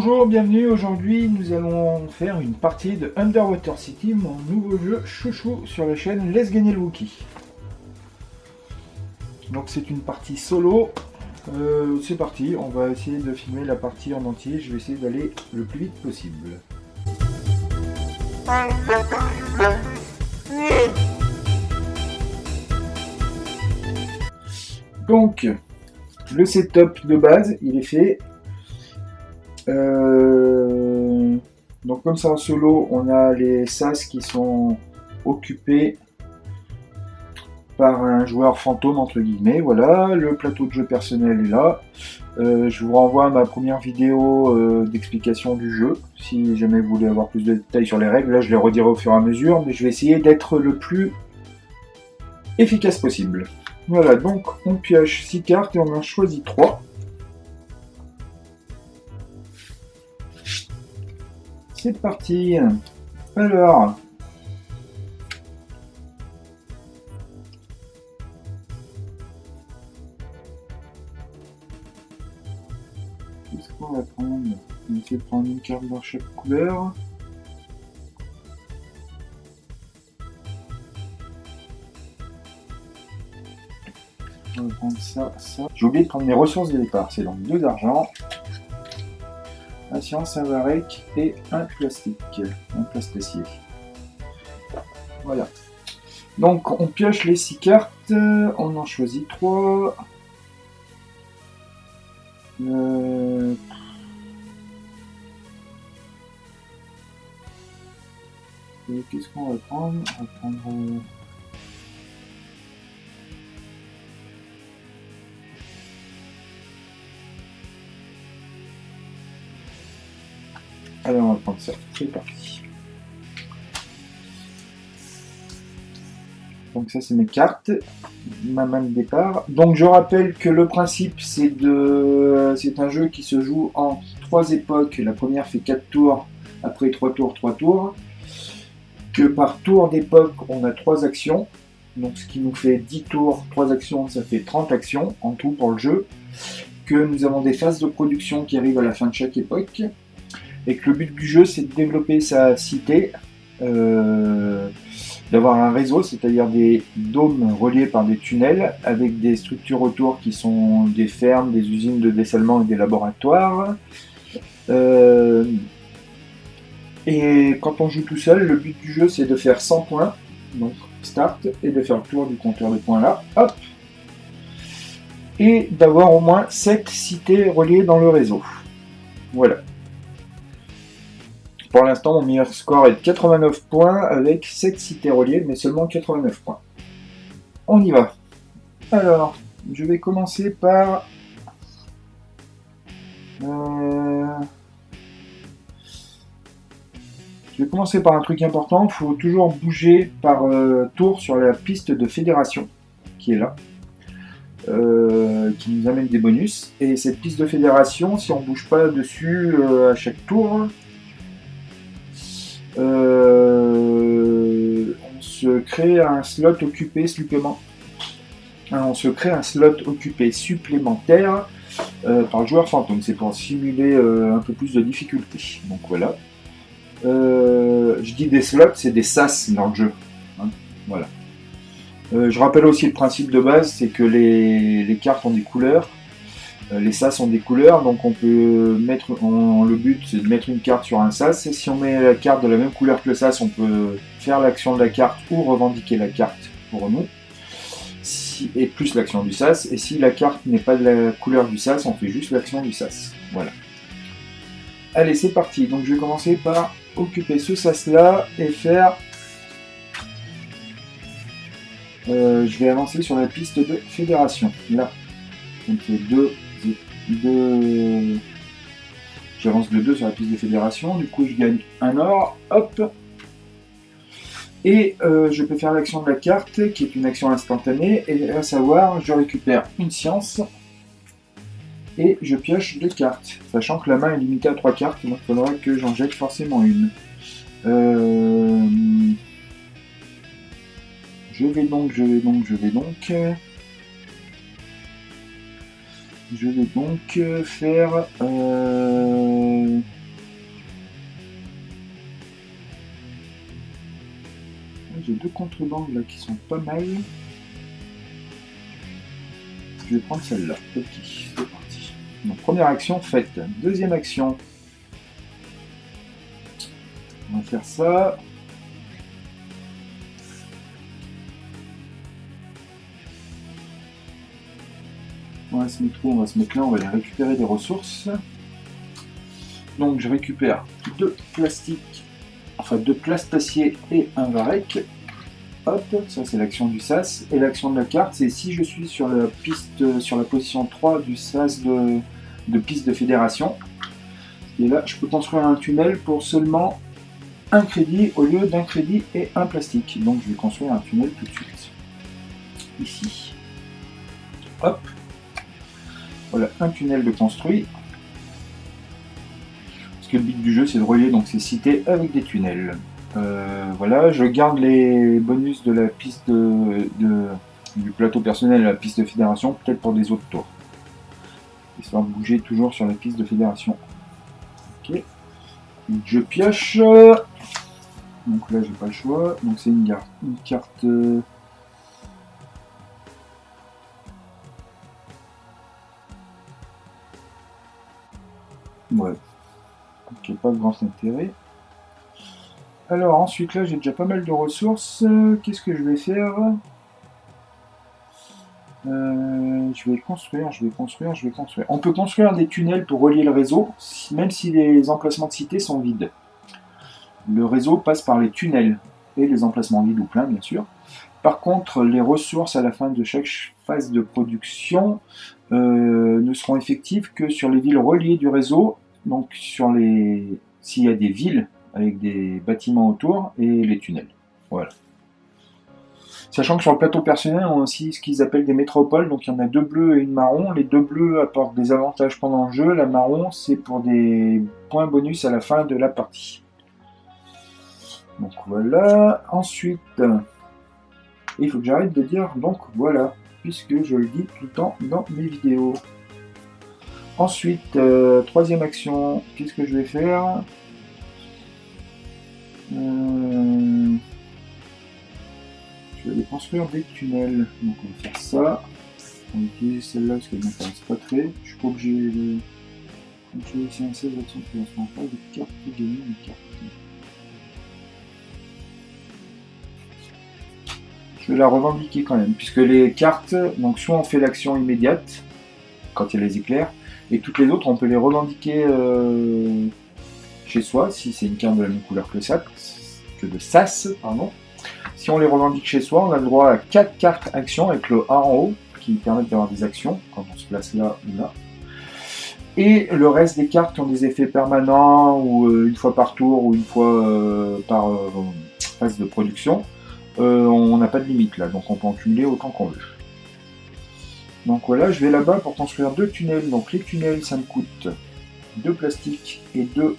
Bonjour, bienvenue. Aujourd'hui, nous allons faire une partie de Underwater City, mon nouveau jeu chouchou sur la chaîne Laisse gagner le Wookie. Donc c'est une partie solo. C'est parti, on va essayer de filmer la partie en entier. Je vais essayer d'aller le plus vite possible. Donc, le setup de base, il est fait. Donc comme ça en solo, on a les sas qui sont occupés par un joueur fantôme entre guillemets. Voilà, le plateau de jeu personnel est là. Je vous renvoie à ma première vidéo d'explication du jeu, si jamais vous voulez avoir plus de détails sur les règles. Là je les redirai au fur et à mesure, mais je vais essayer d'être le plus efficace possible. Voilà, donc on pioche 6 cartes et on en choisit 3. C'est parti. Alors, qu'est-ce qu'on va prendre? On va essayer de prendre une carte dans chaque couleur. On va prendre ça, ça. J'ai oublié de prendre mes ressources de départ. C'est donc 2 d'argent, un science, un varech et un plastique, un plastacier. Voilà. Donc on pioche les 6 cartes, on en choisit 3. Qu'est-ce qu'on va prendre? On va prendre... Alors on va prendre ça, c'est parti. Donc ça c'est mes cartes, ma main de départ. Donc je rappelle que le principe c'est un jeu qui se joue en 3 époques. La première fait 4 tours, après 3 tours, 3 tours. Que par tour d'époque on a 3 actions. Donc ce qui nous fait 10 tours, 3 actions, ça fait 30 actions en tout pour le jeu. Que nous avons des phases de production qui arrivent à la fin de chaque époque. Et que le but du jeu c'est de développer sa cité, d'avoir un réseau, c'est-à-dire des dômes reliés par des tunnels avec des structures autour qui sont des fermes, des usines de dessalement et des laboratoires. Et quand on joue tout seul, le but du jeu c'est de faire 100 points, donc start, et de faire le tour du compteur de points là, hop, et d'avoir au moins 7 cités reliées dans le réseau. Voilà. Pour l'instant, mon meilleur score est de 89 points avec 7 cités reliées, mais seulement 89 points. On y va. Alors, je vais commencer par... Je vais commencer par un truc important. Il faut toujours bouger par tour sur la piste de fédération, qui est là. Qui nous amène des bonus. Et cette piste de fédération, si on ne bouge pas dessus à chaque tour... on se crée un slot occupé supplémentaire. On se crée un slot occupé supplémentaire par le joueur fantôme. C'est pour simuler un peu plus de difficulté. Donc voilà. Je dis des slots, c'est des sas dans le jeu. Hein, voilà. Je rappelle aussi le principe de base, c'est que les cartes ont des couleurs. Les sas ont des couleurs, donc on peut mettre, le but c'est de mettre une carte sur un sas. Si on met la carte de la même couleur que le sas, on peut faire l'action de la carte ou revendiquer la carte pour nous, et plus l'action du sas. Et si la carte n'est pas de la couleur du sas, on fait juste l'action du sas. Voilà. Allez, c'est parti. Donc je vais commencer par occuper ce sas là et faire... je vais avancer sur la piste de fédération. Là, on fait 2... J'avance de 2 sur la piste de fédération, du coup je gagne un or, hop, et je peux faire l'action de la carte qui est une action instantanée, et à savoir je récupère une science et je pioche 2 cartes, sachant que la main est limitée à 3 cartes, donc il faudra que j'en jette forcément une. Je vais donc. je vais donc faire... J'ai deux contrebandes là qui sont pas mal. Je vais prendre celle-là. Ok, c'est parti. Donc première action faite. Deuxième action. On va faire ça. On va se mettre où? On va se mettre là, on va aller récupérer des ressources. Donc je récupère deux plastiques, enfin deux plastaciers et un varech. Hop, ça c'est l'action du sas. Et l'action de la carte, c'est si je suis sur la piste, sur la position 3 du sas de piste de fédération. Et là, je peux construire un tunnel pour seulement un crédit au lieu d'un crédit et un plastique. Donc je vais construire un tunnel tout de suite. Ici. Hop. Voilà, un tunnel de construit. Parce que le but du jeu, c'est de relier donc ces cités avec des tunnels. Voilà, je garde les bonus de la piste du plateau personnel à la piste de fédération, peut-être pour des autres tours. Histoire de bouger toujours sur la piste de fédération. Ok. Je pioche. Donc là, j'ai pas le choix. Donc c'est une carte. Ouais. Ok, pas de grand intérêt. Alors ensuite là, j'ai déjà pas mal de ressources. Qu'est-ce que je vais faire? Je vais construire. On peut construire des tunnels pour relier le réseau, même si les emplacements de cités sont vides. Le réseau passe par les tunnels et les emplacements vides ou pleins, bien sûr. Par contre, les ressources à la fin de chaque phase de production ne seront effectives que sur les villes reliées du réseau, donc s'il y a des villes avec des bâtiments autour et les tunnels. Voilà. Sachant que sur le plateau personnel, on a aussi ce qu'ils appellent des métropoles, donc il y en a deux bleus et une marron. Les deux bleus apportent des avantages pendant le jeu, la marron c'est pour des points bonus à la fin de la partie. Donc voilà, ensuite, il faut que j'arrête de dire donc voilà, puisque je le dis tout le temps dans mes vidéos. Ensuite, troisième action, qu'est-ce que je vais faire? Je vais aller construire des tunnels. Donc on va faire ça. On va utiliser celle-là parce qu'elle ne m'intéresse pas très. Je suis pas obligé de... Comme je vais essayer un 16 actions de lancement en phase, des cartes pour gagner une carte. Je vais la revendiquer quand même, puisque les cartes, donc soit on fait l'action immédiate, quand il y a les éclairs, et toutes les autres on peut les revendiquer chez soi, si c'est une carte de la même couleur que le sas, pardon. Si on les revendique chez soi, on a le droit à 4 cartes actions avec le A en haut, qui permettent d'avoir des actions, quand on se place là ou là. Et le reste des cartes qui ont des effets permanents, ou une fois par tour, ou une fois par phase de production, on n'a pas de limite là, donc on peut en cumuler autant qu'on veut. Donc voilà, je vais là-bas pour construire deux tunnels. Donc les tunnels, ça me coûte 2 plastiques et 2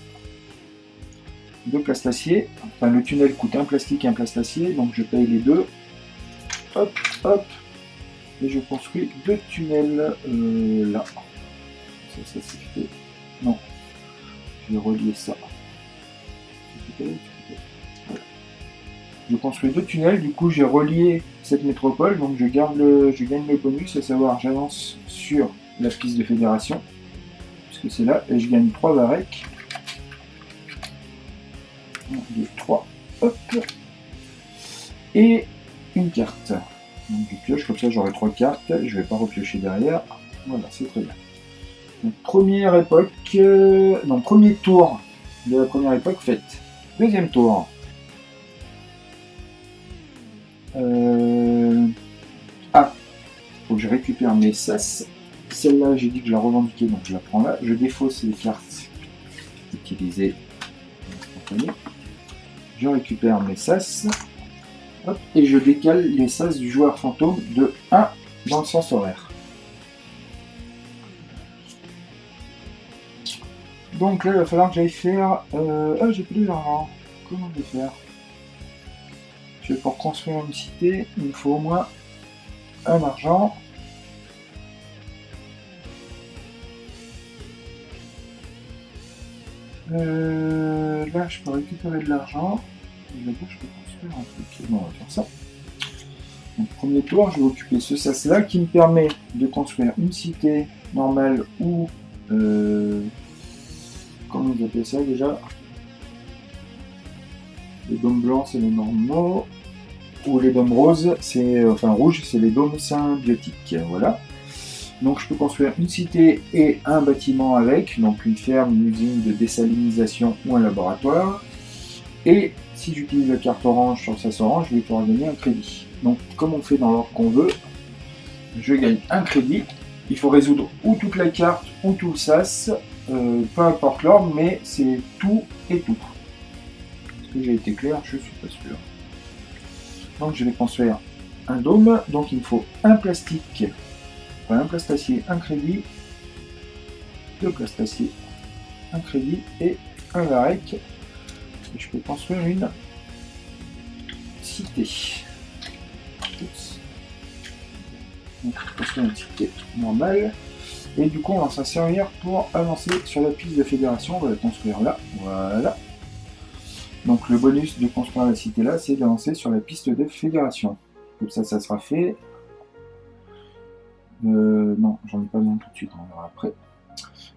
plastaciers. Enfin, le tunnel coûte un plastique et un plastacier, donc je paye les deux. Hop, hop. Et je construis deux tunnels là. Ça c'est fait. Non. Je vais relier ça. Voilà. Je construis deux tunnels, du coup j'ai relié cette métropole, donc je gagne le bonus, à savoir j'avance sur la piste de fédération, puisque c'est là, et je gagne 3 varech. 1, 2, 3, hop, et une carte. Donc je pioche, comme ça j'aurai 3 cartes, je vais pas repiocher derrière, voilà, c'est très bien. Donc première époque, premier tour de la première époque faite. Deuxième tour. Faut que je récupère mes sas. Celle-là, j'ai dit que je la revendiquais, donc je la prends là. Je défausse les cartes utilisées. Je récupère mes sas. Hop, et je décale les sas du joueur fantôme de 1 dans le sens horaire. Donc là, il va falloir que j'aille faire... j'ai plus d'argent. Comment je vais faire? Pour construire une cité, il me faut au moins un argent. Là, je peux récupérer de l'argent. Et là-bas, je peux construire un truc. Bon, on va faire ça. Donc, premier tour, je vais occuper ce sas-là qui me permet de construire une cité normale ou... comment ils appellent ça déjà? Les dômes blancs, c'est les normaux. Ou les dômes roses, c'est... Enfin, rouges, c'est les dômes symbiotiques. Voilà. Donc je peux construire une cité et un bâtiment avec, donc une ferme, une usine de désalinisation ou un laboratoire. Et si j'utilise la carte orange sur le sas orange, je vais pouvoir gagner un crédit. Donc comme on fait dans l'ordre qu'on veut, je gagne un crédit. Il faut résoudre ou toute la carte ou tout le sas, peu importe l'ordre, mais c'est tout et tout. Est-ce que j'ai été clair? Je suis pas sûr. Donc je vais construire un dôme, donc il me faut un plastique. Un plastacier, un crédit, deux plastaciers, un crédit et un varech. Et je peux construire une cité. Oups. Donc, je peux construire une cité normale. Et du coup, on va s'en servir pour avancer sur la piste de fédération. On va la construire là. Voilà. Donc, le bonus de construire la cité là, c'est d'avancer sur la piste de fédération. Comme ça sera fait. Non, j'en ai pas besoin tout de suite, on verra après.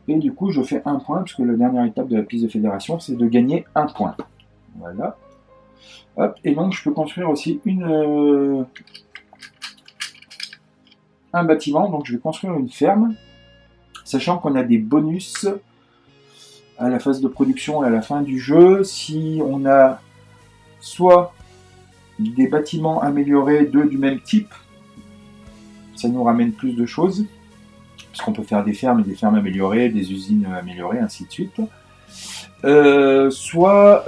Et du coup, je fais un point, puisque la dernière étape de la piste de fédération, c'est de gagner un point. Voilà. Hop, et donc je peux construire aussi un bâtiment, donc je vais construire une ferme, sachant qu'on a des bonus à la phase de production et à la fin du jeu, si on a soit des bâtiments améliorés, deux du même type, ça nous ramène plus de choses, puisqu'on peut faire des fermes et des fermes améliorées, des usines améliorées, ainsi de suite. Soit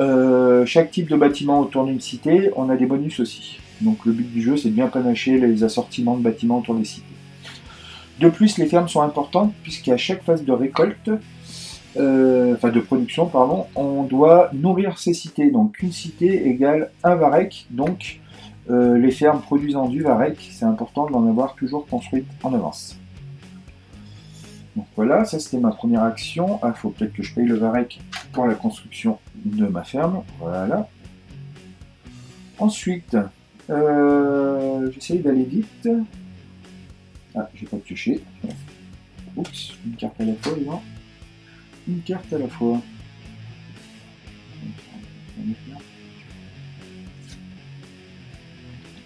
chaque type de bâtiment autour d'une cité, on a des bonus aussi. Donc le but du jeu, c'est de bien panacher les assortiments de bâtiments autour des cités. De plus, les fermes sont importantes, puisqu'à chaque phase de récolte, de production, pardon, on doit nourrir ces cités. Donc une cité égale un varech, donc les fermes produisant du varech, c'est important d'en avoir toujours construite en avance. Donc voilà, ça c'était ma première action. Ah, faut peut-être que je paye le varech pour la construction de ma ferme. Voilà. Ensuite, j'essaye d'aller vite. Ah, j'ai pas pioché. Oups, une carte à la fois, non. Une carte à la fois.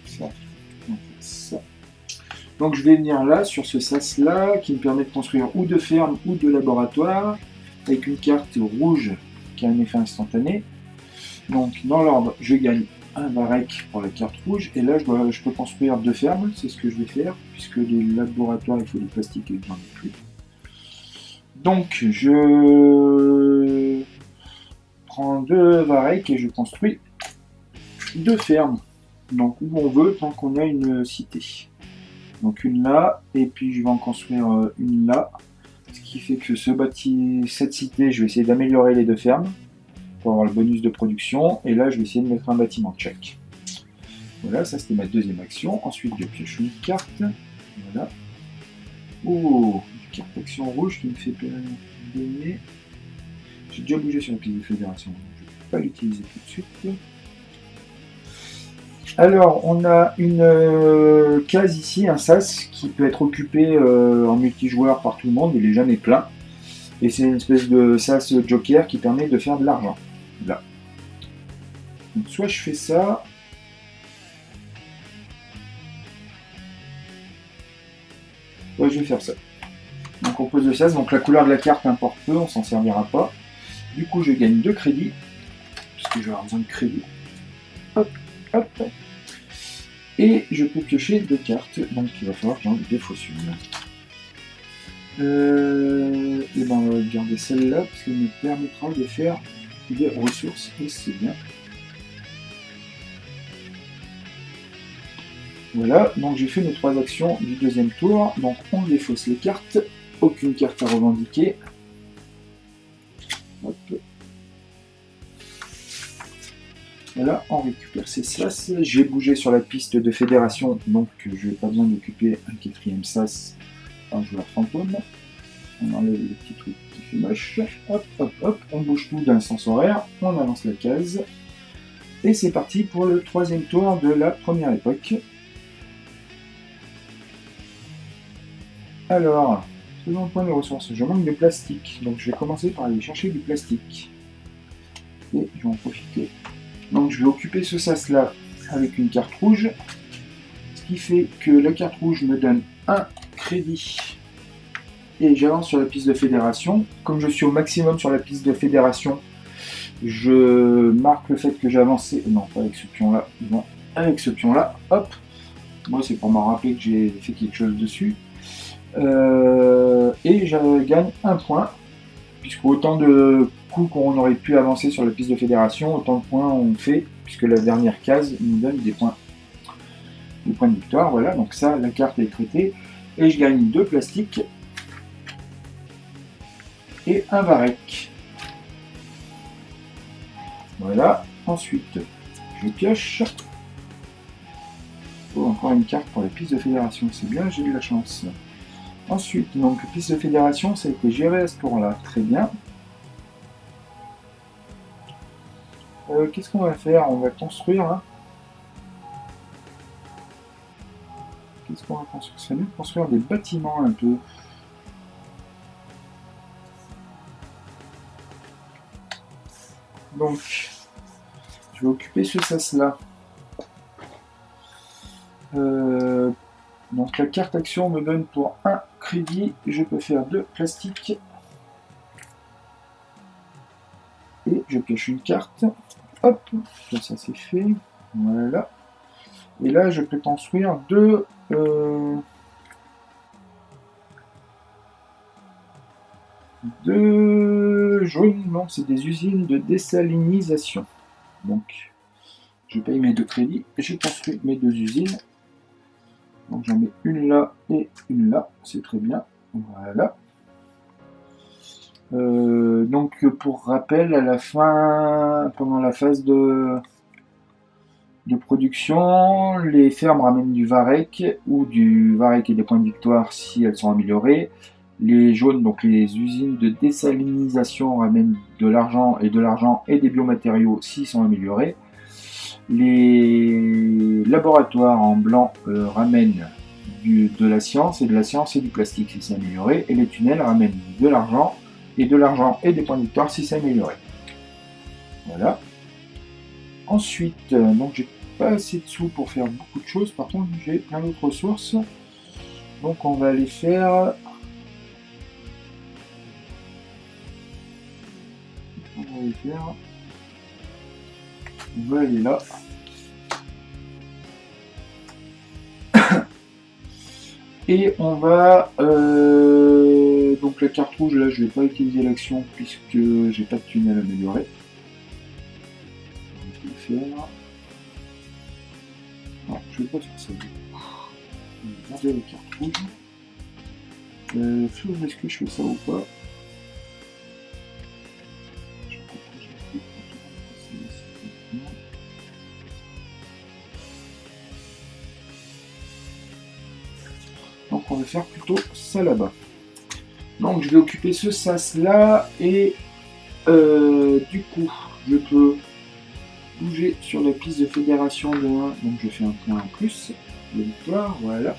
Ça. Ça. Donc je vais venir là, sur ce sas là, qui me permet de construire ou de ferme ou de laboratoire, avec une carte rouge qui a un effet instantané. Donc dans l'ordre, je gagne un varech pour la carte rouge, et là je peux construire deux fermes, c'est ce que je vais faire, puisque les laboratoires, il faut du plastique et j'en ai plus. Donc je prends deux varech et je construis deux fermes, donc où on veut, tant qu'on a une cité. Donc une là, et puis je vais en construire une là, ce qui fait que cette cité, je vais essayer d'améliorer les deux fermes pour avoir le bonus de production, et là je vais essayer de mettre un bâtiment check. Voilà, ça c'était ma deuxième action. Ensuite je pioche une carte, voilà. Oh, une carte action rouge qui me fait gagner. J'ai déjà bougé sur la piste de fédération, donc je ne vais pas l'utiliser tout de suite. Alors, on a une case ici, un sas, qui peut être occupé en multijoueur par tout le monde, il n'est jamais plein. Et c'est une espèce de sas joker qui permet de faire de l'argent. Là. Donc, soit je fais ça. Ouais, je vais faire ça. Donc on pose le sas, donc la couleur de la carte importe peu, on s'en servira pas. Du coup, je gagne 2 crédits, puisque je vais avoir besoin de crédits. Hop, hop. Et je peux piocher 2 cartes, donc il va falloir que j'en défausse une. Et ben on va garder celle-là, parce qu'elle me permettra de faire des ressources, et c'est bien. Voilà, donc j'ai fait mes 3 actions du deuxième tour, donc on défausse les cartes, aucune carte à revendiquer. Hop. Voilà, on récupère ces sas. J'ai bougé sur la piste de fédération, donc je n'ai pas besoin d'occuper un 4e sas, un joueur fantôme. On enlève le petit truc qui fait moche. Hop, hop, hop. On bouge tout d'un sens horaire. On avance la case. Et c'est parti pour le troisième tour de la première époque. Alors, second point de ressources. Je manque de plastique. Donc je vais commencer par aller chercher du plastique. Et je vais en profiter. Donc je vais occuper ce sas-là avec une carte rouge. Ce qui fait que la carte rouge me donne un crédit. Et j'avance sur la piste de fédération. Comme je suis au maximum sur la piste de fédération, je marque le fait que j'ai avancé. Non, pas avec ce pion-là. Non, avec ce pion-là. Hop. Moi, c'est pour m'en rappeler que j'ai fait quelque chose dessus. Et je gagne un point. Puisque autant de coups qu'on aurait pu avancer sur la piste de fédération, autant de points on fait. Puisque la dernière case nous donne des points. Des points de victoire. Voilà. Donc ça, la carte est traitée. Et je gagne 2 plastiques. Et un varech. Voilà. Ensuite, je pioche. Oh, encore une carte pour la piste de fédération. C'est bien, j'ai eu la chance. Ensuite, donc, piste de fédération, ça a été géré à ce tour-là. Très bien. Qu'est-ce qu'on va faire? On va construire. Hein. Qu'est-ce qu'on va construire? Ça serait mieux de construire des bâtiments un peu. Donc, je vais occuper ce sas-là. Donc la carte action me donne pour 1 crédit. Je peux faire 2 plastiques. Et je pioche une carte. Hop, ça c'est fait. Voilà. Et là, je peux construire 2... Deux jaunes, non, c'est des usines de désalinisation. Donc, je paye mes 2 crédits, j'ai construit mes 2 usines. Donc, j'en mets une là et une là, c'est très bien. Voilà. Donc, pour rappel, à la fin, pendant la phase de production, les fermes ramènent du varech ou du varech et des points de victoire si elles sont améliorées. Les jaunes, donc les usines de désalinisation, ramènent de l'argent et des biomatériaux s'ils sont améliorés. Les laboratoires en blanc ramènent de la science et du plastique si c'est amélioré. Et les tunnels ramènent de l'argent et des points de victoire si c'est amélioré. Voilà. Ensuite, donc j'ai pas assez de sous pour faire beaucoup de choses. Par contre, j'ai plein d'autres ressources. Donc on va aller faire... On va aller là. Et on va... donc la carte rouge, là, je vais pas utiliser l'action puisque j'ai pas de tunnel amélioré. On va le faire. Non, je vais pas faire ça. On va garder la carte rouge. Est-ce que je fais ça ou pas? Donc on va faire plutôt ça là-bas. Donc je vais occuper ce sas là et du coup je peux bouger sur la piste de fédération de 1. Donc je fais un point en plus de victoire, voilà.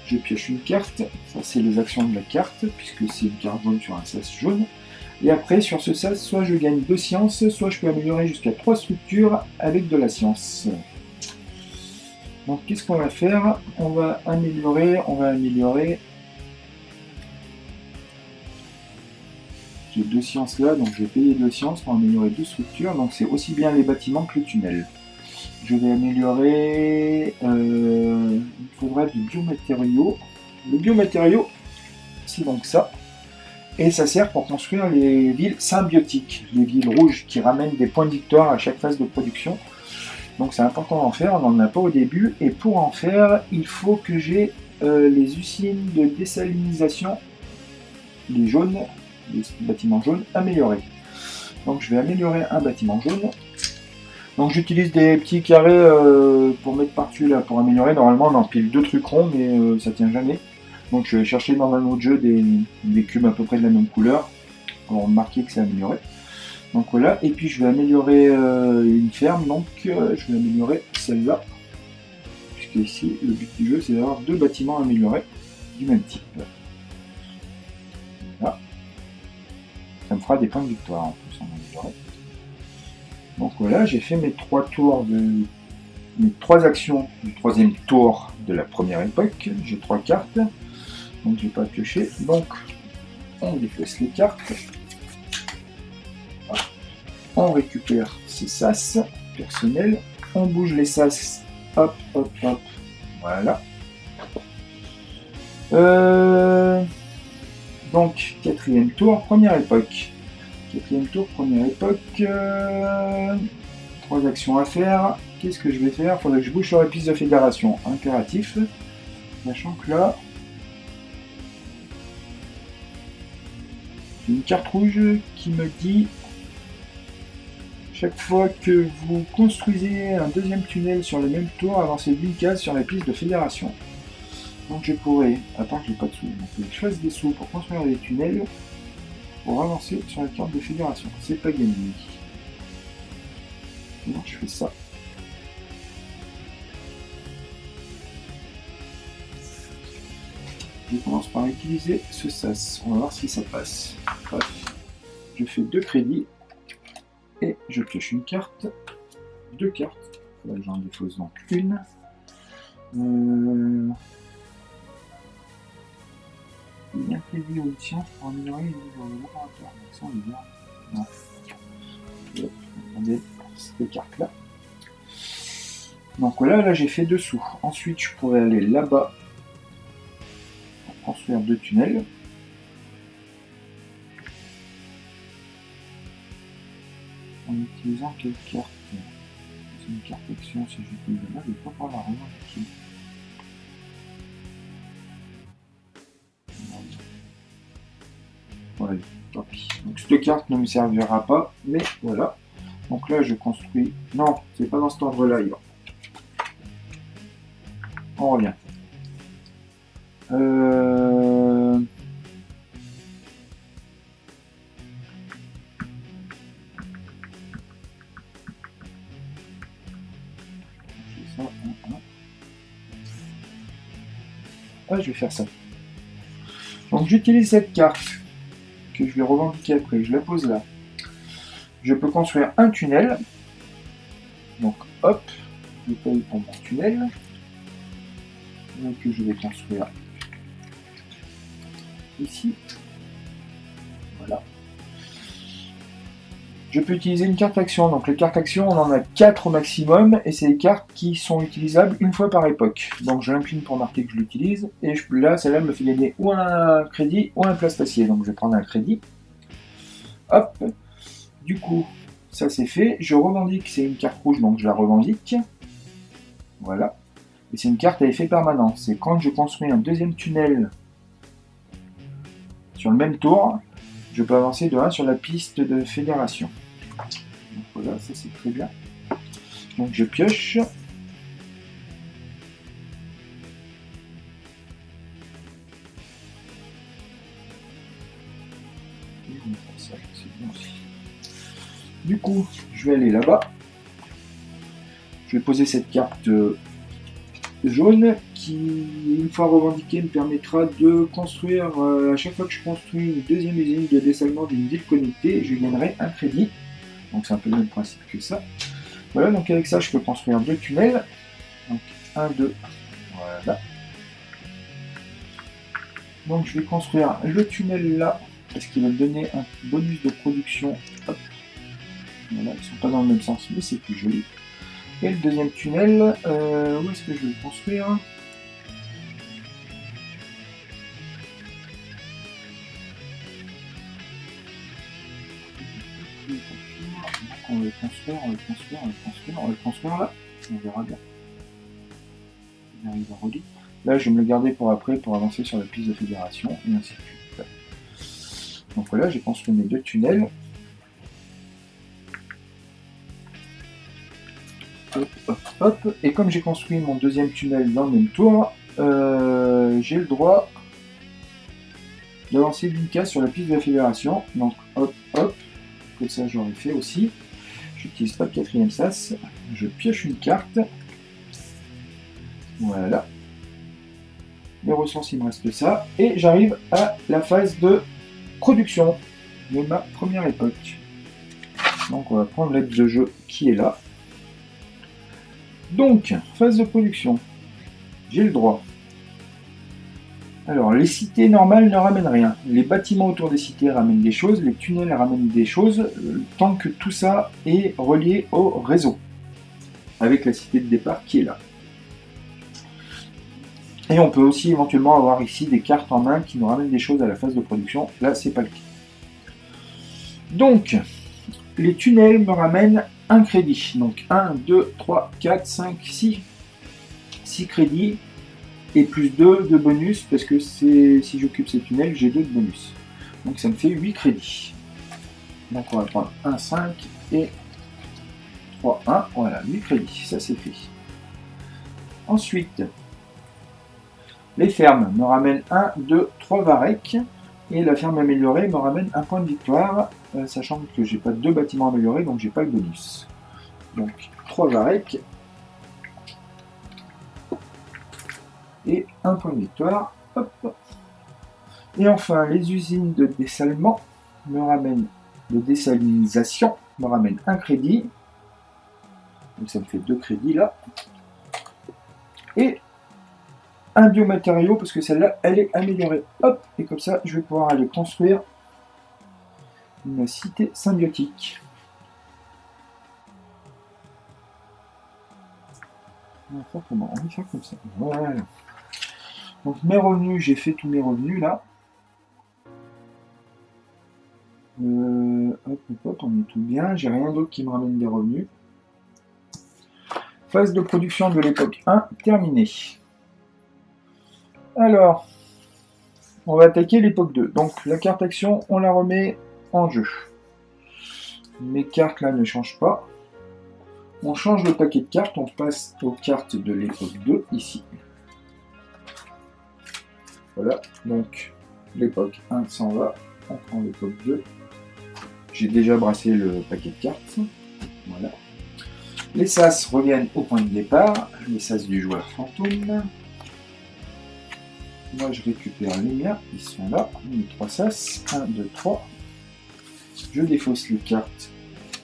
Je pioche une carte, ça c'est les actions de la carte, puisque c'est une carte jaune sur un sas jaune. Et après sur ce sas, soit je gagne 2 sciences, soit je peux améliorer jusqu'à 3 structures avec de la science. Donc qu'est-ce qu'on va faire? On va améliorer. J'ai 2 sciences là, donc je vais payer 2 sciences pour améliorer 2 structures. Donc c'est aussi bien les bâtiments que les tunnels. Je vais améliorer... il me faudra du biomatériau. Le biomatériau, c'est donc ça. Et ça sert pour construire les villes symbiotiques, les villes rouges qui ramènent des points de victoire à chaque phase de production. Donc c'est important d'en faire, on n'en a pas au début. Et pour en faire, il faut que j'ai les usines de désalinisation, les jaunes, les bâtiments jaunes améliorés. Donc je vais améliorer un bâtiment jaune. Donc j'utilise des petits carrés pour mettre par-dessus là pour améliorer. Normalement on empile 2 trucs ronds mais ça tient jamais. Donc je vais chercher dans un autre jeu des cubes à peu près de la même couleur pour remarquer que c'est amélioré. Donc voilà, et puis je vais améliorer une ferme, donc je vais améliorer celle-là. Puisque ici, le but du jeu c'est d'avoir 2 bâtiments améliorés du même type. Voilà. Ça me fera des points de victoire en plus en amélioré. Donc voilà, j'ai fait mes 3 tours mes 3 actions du 3e tour de la première époque. J'ai 3 cartes, donc j'ai pas pioché. Donc on défausse les cartes. Voilà. On récupère ces sas personnels. On bouge les sas. Hop, hop, hop. Voilà. Donc 4e tour, première époque. 4e tour, première époque. 3 actions à faire. Qu'est-ce que je vais faire? Il faudrait que je bouge sur la piste de fédération. Impératif. Sachant que là, j'ai une carte rouge qui me dit chaque fois que vous construisez un 2e tunnel sur le même tour, avancez d'une case sur la piste de fédération. Donc je pourrais, attends, j'ai pas de sous, donc il faut que je fasse des sous pour construire des tunnels pour avancer sur la carte de fédération. C'est pas gagné. Donc je fais ça. Je commence par utiliser ce sas. On va voir si ça passe. Bref. Je fais 2 crédits et je pioche une carte. 2 cartes. Là j'en défausse donc une. Il y a un crédit ou une science pour améliorer les niveaux de laboratoire. Ça on est bien. Non. Regardez cette carte là. Donc voilà, là j'ai fait 2 sous. Ensuite je pourrais aller là-bas. Construire 2 tunnels. En utilisant quelle carte? C'est une carte action si j'utilise là, je ne vais pas pouvoir la remarquer. Ouais, tant pis. Donc cette carte ne me servira pas, mais voilà. Donc là je construis. Non, c'est pas dans cet ordre-là. On revient. Ah, je vais faire ça. Donc j'utilise cette carte que je vais revendiquer après. Je la pose là. Je peux construire un tunnel. Donc hop, je paye pour mon tunnel. Donc je vais construire ici. Voilà. Je peux utiliser une carte action. Donc les cartes action, on en a 4 au maximum. Et c'est des cartes qui sont utilisables une fois par époque. Donc je l'incline pour marquer que je l'utilise. Et là, celle-là me fait gagner ou un crédit ou un place papier. Donc je vais prendre un crédit. Hop. Du coup, ça c'est fait. Je revendique, c'est une carte rouge, donc je la revendique. Voilà. Et c'est une carte à effet permanent. C'est quand je construis un 2e tunnel sur le même tour, je peux avancer de 1 sur la piste de fédération. Donc voilà, ça c'est très bien. Donc je pioche. Ça, c'est bien aussi. Du coup, je vais aller là-bas. Je vais poser cette carte jaune qui, une fois revendiquée, me permettra de construire, à chaque fois que je construis une 2e usine de dessalement d'une ville connectée, je gagnerai un crédit. Donc c'est un peu le même principe que ça. Voilà, donc avec ça, je peux construire 2 tunnels. Donc 1, 2, voilà. Donc je vais construire le tunnel là, parce qu'il va me donner un bonus de production. Hop. Voilà, ils ne sont pas dans le même sens, mais c'est plus joli. Et le 2e tunnel, où est-ce que je vais le construire? On va le construire, on va le construire, on va le construire, on va le construire là. On verra bien. Il arrive à relier. Là, je vais me le garder pour après, pour avancer sur la piste de fédération, et ainsi de suite. Donc voilà, j'ai construit mes 2 tunnels. Hop, hop, hop. Et comme j'ai construit mon 2e tunnel dans le même tour, j'ai le droit d'avancer d'une case sur la piste de la fédération. Donc hop, hop, comme ça j'aurais fait aussi. J'utilise pas le quatrième sas. Je pioche une carte. Voilà. Les ressources, il me reste ça. Et j'arrive à la phase de production de ma première époque. Donc on va prendre l'aide de jeu qui est là. Donc, phase de production. J'ai le droit. Alors, les cités normales ne ramènent rien. Les bâtiments autour des cités ramènent des choses, les tunnels ramènent des choses, tant que tout ça est relié au réseau, avec la cité de départ qui est là. Et on peut aussi éventuellement avoir ici des cartes en main qui nous ramènent des choses à la phase de production. Là, c'est pas le cas. Donc, les tunnels me ramènent un crédit. Donc 1, 2, 3, 4, 5, 6. 6 crédits. Et plus 2 de bonus, parce que si j'occupe ces tunnels, j'ai 2 de bonus. Donc ça me fait 8 crédits. Donc on va prendre 1, 5 et 3, 1. Voilà, 8 crédits, ça c'est fait. Ensuite, les fermes me ramènent 1, 2, 3 varech. Et la ferme améliorée me ramène un point de victoire, sachant que j'ai pas 2 bâtiments améliorés, donc j'ai pas le bonus. Donc 3 varech. Et un point de victoire. Hop. Et enfin, les usines de dessalement me ramènent, de désalinisation me ramènent un crédit. Donc ça me fait 2 crédits là. Et un biomatériau, parce que celle-là, elle est améliorée. Hop. Et comme ça, je vais pouvoir aller construire une cité symbiotique. On va faire comment? On va faire comme ça. Voilà. Donc mes revenus, j'ai fait tous mes revenus là. Hop, on est tout bien. J'ai rien d'autre qui me ramène des revenus. Phase de production de l'époque 1 terminée. Alors, on va attaquer l'époque 2. Donc la carte action, on la remet en jeu. Mes cartes là ne changent pas. On change le paquet de cartes, on passe aux cartes de l'époque 2 ici. Voilà, donc l'époque 1 s'en va, on prend l'époque 2. J'ai déjà brassé le paquet de cartes. Voilà. Les sas reviennent au point de départ, les sas du joueur fantôme. Moi je récupère les miens, ils sont là, les 3 sas, 1, 2, 3. Je défausse les cartes.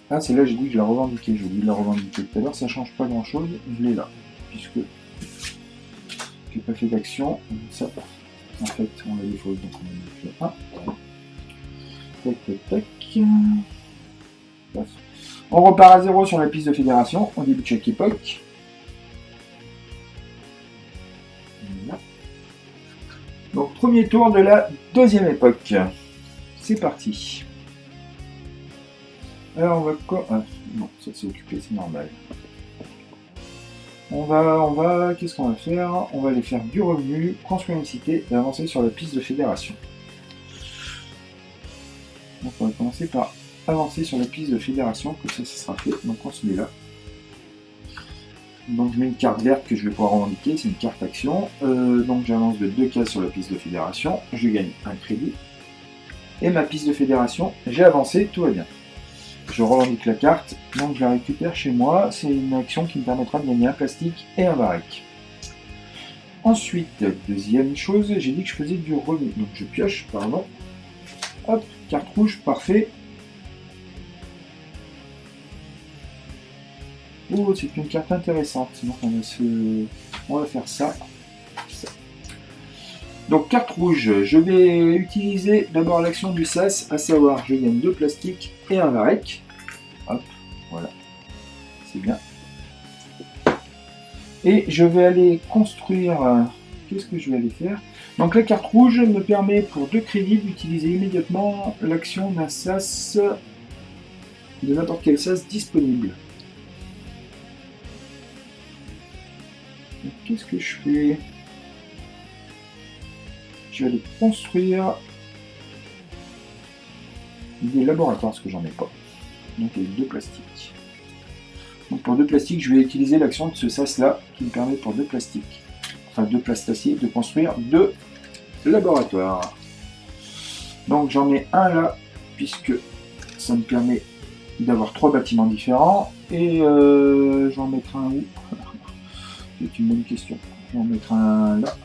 Ah, c'est là j'ai dit que je la revendiquais, j'ai oublié de la revendiquer tout à l'heure, ça change pas grand chose, je l'ai là, puisque j'ai pas fait d'action, ça, en fait, on la défausse, donc on a fait 1, tac, tac, tac. On repart à 0 sur la piste de fédération, au début de chaque époque. Voilà. Donc, premier tour de la deuxième époque. C'est parti. Alors on va quoi? Ah, non, ça s'est occupé, c'est normal. On va, qu'est-ce qu'on va faire? On va aller faire du revenu, construire une cité et avancer sur la piste de fédération. Donc on va commencer par avancer sur la piste de fédération, comme ça sera fait. Donc on se met là. Donc je mets une carte verte que je vais pouvoir revendiquer, c'est une carte action. Donc j'avance de 2 cases sur la piste de fédération, je gagne un crédit. Et ma piste de fédération, j'ai avancé, tout va bien. Je revendique la carte, donc je la récupère chez moi. C'est une action qui me permettra de gagner un plastique et un varech. Ensuite, deuxième chose, j'ai dit que je faisais du revenu. Donc je pioche, pardon. Hop, carte rouge, parfait. Oh, c'est une carte intéressante. Donc on va faire ça. Donc carte rouge, je vais utiliser d'abord l'action du sas, à savoir je gagne 2 plastiques et un varech. Hop, voilà, c'est bien. Et je vais aller construire, qu'est-ce que je vais aller faire? Donc la carte rouge me permet pour 2 crédits d'utiliser immédiatement l'action d'un sas, de n'importe quel sas disponible. Qu'est-ce que je fais? Je vais aller construire des laboratoires, parce que j'en ai pas. Donc avec 2 plastiques. Donc pour 2 plastiques, je vais utiliser l'action de ce sas là, qui me permet pour 2 plastiques, enfin 2 plastaciers, de construire 2 laboratoires. Donc j'en mets un là, puisque ça me permet d'avoir 3 bâtiments différents. Et j'en mettrai un où? C'est une bonne question. J'en mettrai un là.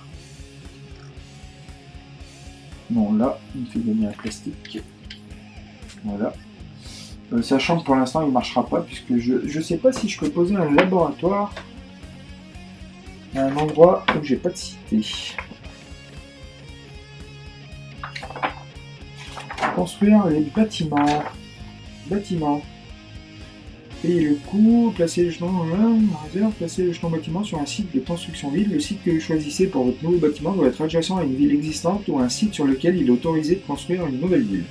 Non, là, il me fait gagner un plastique. Voilà. Sachant que pour l'instant, il ne marchera pas, puisque je ne sais pas si je peux poser un laboratoire à un endroit où j'ai pas de cité. Construire les bâtiments. Payer le coût, placer le jeton réserve, placer le jeton bâtiment sur un site de construction vide. Le site que vous choisissez pour votre nouveau bâtiment doit être adjacent à une ville existante ou un site sur lequel il est autorisé de construire une nouvelle ville.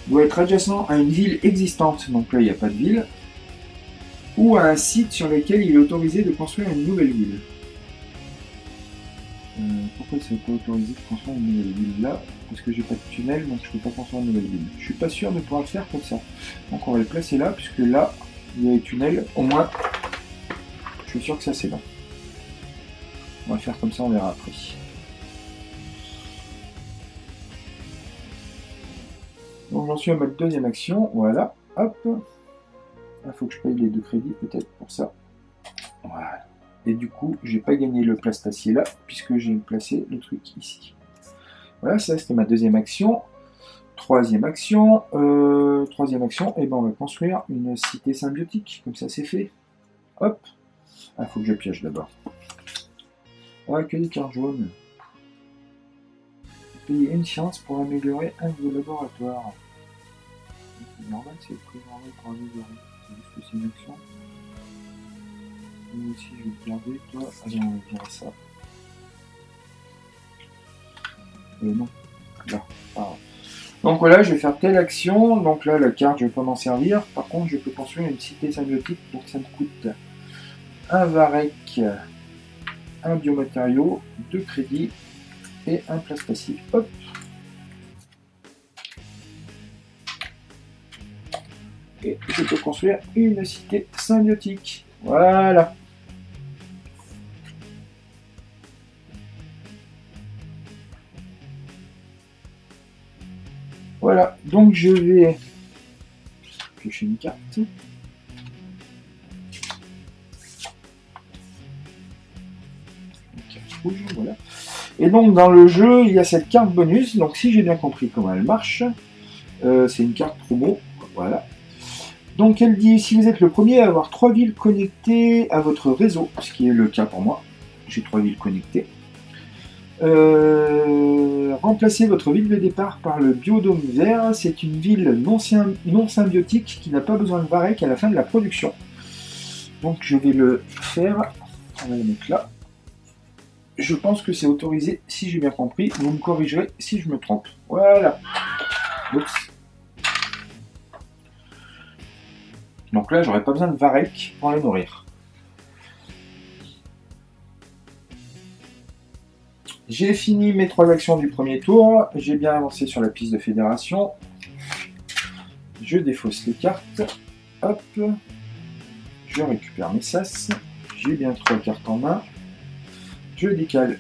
Doit être adjacent à une ville existante, donc là il n'y a pas de ville, ou à un site sur lequel il est autorisé de construire une nouvelle ville. Pourquoi c'est pas autorisé de construire une nouvelle ville là? Parce que j'ai pas de tunnel, donc je peux pas construire une nouvelle ville. Je suis pas sûr de pouvoir le faire comme ça. Donc on va le placer là, puisque là, il y a les tunnels. Au moins, je suis sûr que ça c'est bon. On va le faire comme ça, on verra après. Donc j'en suis à ma deuxième action, voilà, hop. Il faut que je paye les 2 crédits peut-être pour ça. Voilà. Et du coup, j'ai pas gagné le plastacier là, puisque j'ai placé le truc ici. Voilà, ça c'était ma deuxième action. Troisième action, et ben on va construire une cité symbiotique, comme ça c'est fait. Hop. Ah, faut que je piège d'abord. Ouais, que des cartes jaunes. Payer une science pour améliorer un de vos laboratoires. C'est normal, c'est le prix normal pour améliorer. C'est juste que c'est une action. Moi aussi je vais te garder, toi. Allez, on va virer ça. Non. Là. Ah. Donc voilà, je vais faire telle action. Donc là, la carte, je ne vais pas m'en servir. Par contre, je peux construire une cité symbiotique. Donc ça me coûte un varech, un biomatériau, 2 crédits et un plastacier. Hop. Et je peux construire une cité symbiotique. Voilà. Voilà, donc je vais piocher une carte. Une carte rouge, voilà. Et donc dans le jeu, il y a cette carte bonus. Donc si j'ai bien compris comment elle marche, c'est une carte promo. Voilà. Donc elle dit, si vous êtes le premier à avoir 3 villes connectées à votre réseau, ce qui est le cas pour moi, j'ai 3 villes connectées, remplacez votre ville de départ par le biodôme vert. C'est une ville non symbiotique qui n'a pas besoin de varech à la fin de la production. Donc je vais le faire, on va le mettre là. Je pense que c'est autorisé si j'ai bien compris, vous me corrigerez si je me trompe. Voilà. Oups. Donc là, j'aurais pas besoin de varech pour les nourrir. J'ai fini mes 3 actions du premier tour. J'ai bien avancé sur la piste de fédération. Je défausse les cartes. Hop. Je récupère mes sas. J'ai bien 3 cartes en main. Je décale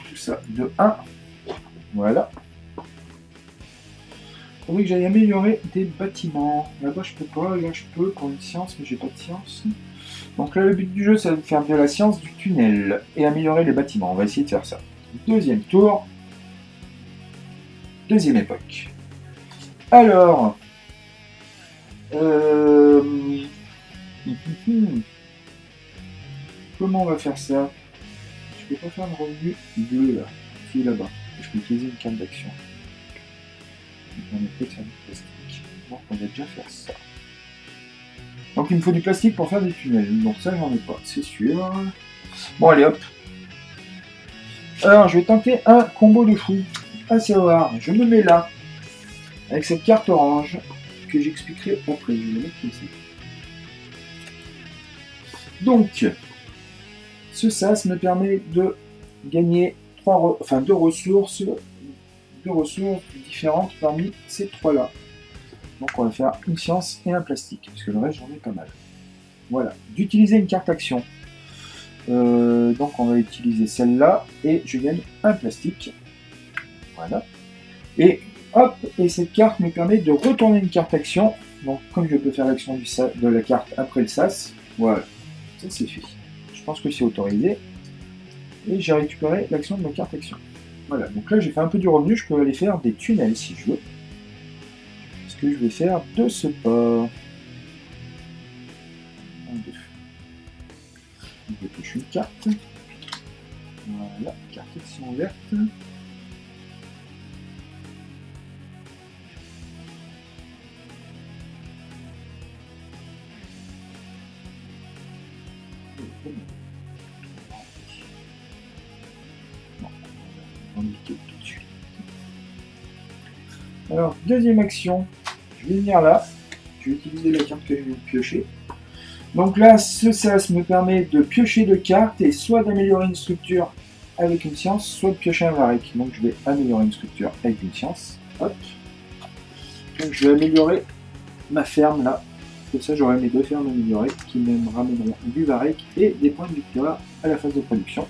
tout ça de 1. Voilà. Il faudrait que j'aille améliorer des bâtiments. Là-bas, je peux pas. Là, je peux pour une science, mais j'ai pas de science. Donc là, le but du jeu, c'est de faire de la science du tunnel et améliorer les bâtiments. On va essayer de faire ça. Deuxième tour. Deuxième époque. Alors... Comment on va faire ça? Je peux pas faire un revenu bleu là, qui est là-bas. Je peux utiliser une carte d'action. On est peut-être faire du plastique. Donc on va déjà faire ça. Donc il me faut du plastique pour faire des tunnels. Donc ça j'en ai pas, c'est sûr. Bon allez hop. Alors je vais tenter un combo de fou. À savoir, je me mets là, avec cette carte orange, que j'expliquerai après. Je vais la mettre comme ça. Donc, ce sas me permet de gagner 2 ressources différentes parmi ces 3 là. Donc on va faire une science et un plastique, parce que le reste j'en ai pas mal. voilà, d'utiliser une carte action. Donc on va utiliser celle-là et je gagne un plastique. Voilà. Et hop, et cette carte me permet de retourner une carte action. Donc comme je peux faire l'action de la carte après le sas, voilà, ça c'est fait. Je pense que c'est autorisé. Et j'ai récupéré l'action de ma carte action. Voilà, donc là j'ai fait un peu du revenu, je peux aller faire des tunnels si je veux. Ce que je vais faire de ce pas. Je vais toucher une carte. Voilà, carte action verte. Alors, deuxième action, je vais venir là, je vais utiliser la carte que je viens de piocher. Donc là, ce sas me permet de piocher deux cartes et soit d'améliorer une structure avec une science, soit de piocher un varech. Donc je vais améliorer une structure avec une science. Hop. Donc je vais améliorer ma ferme là. Comme ça, j'aurai mes deux fermes améliorées qui me ramèneront du varech et des points de victoire à la phase de production.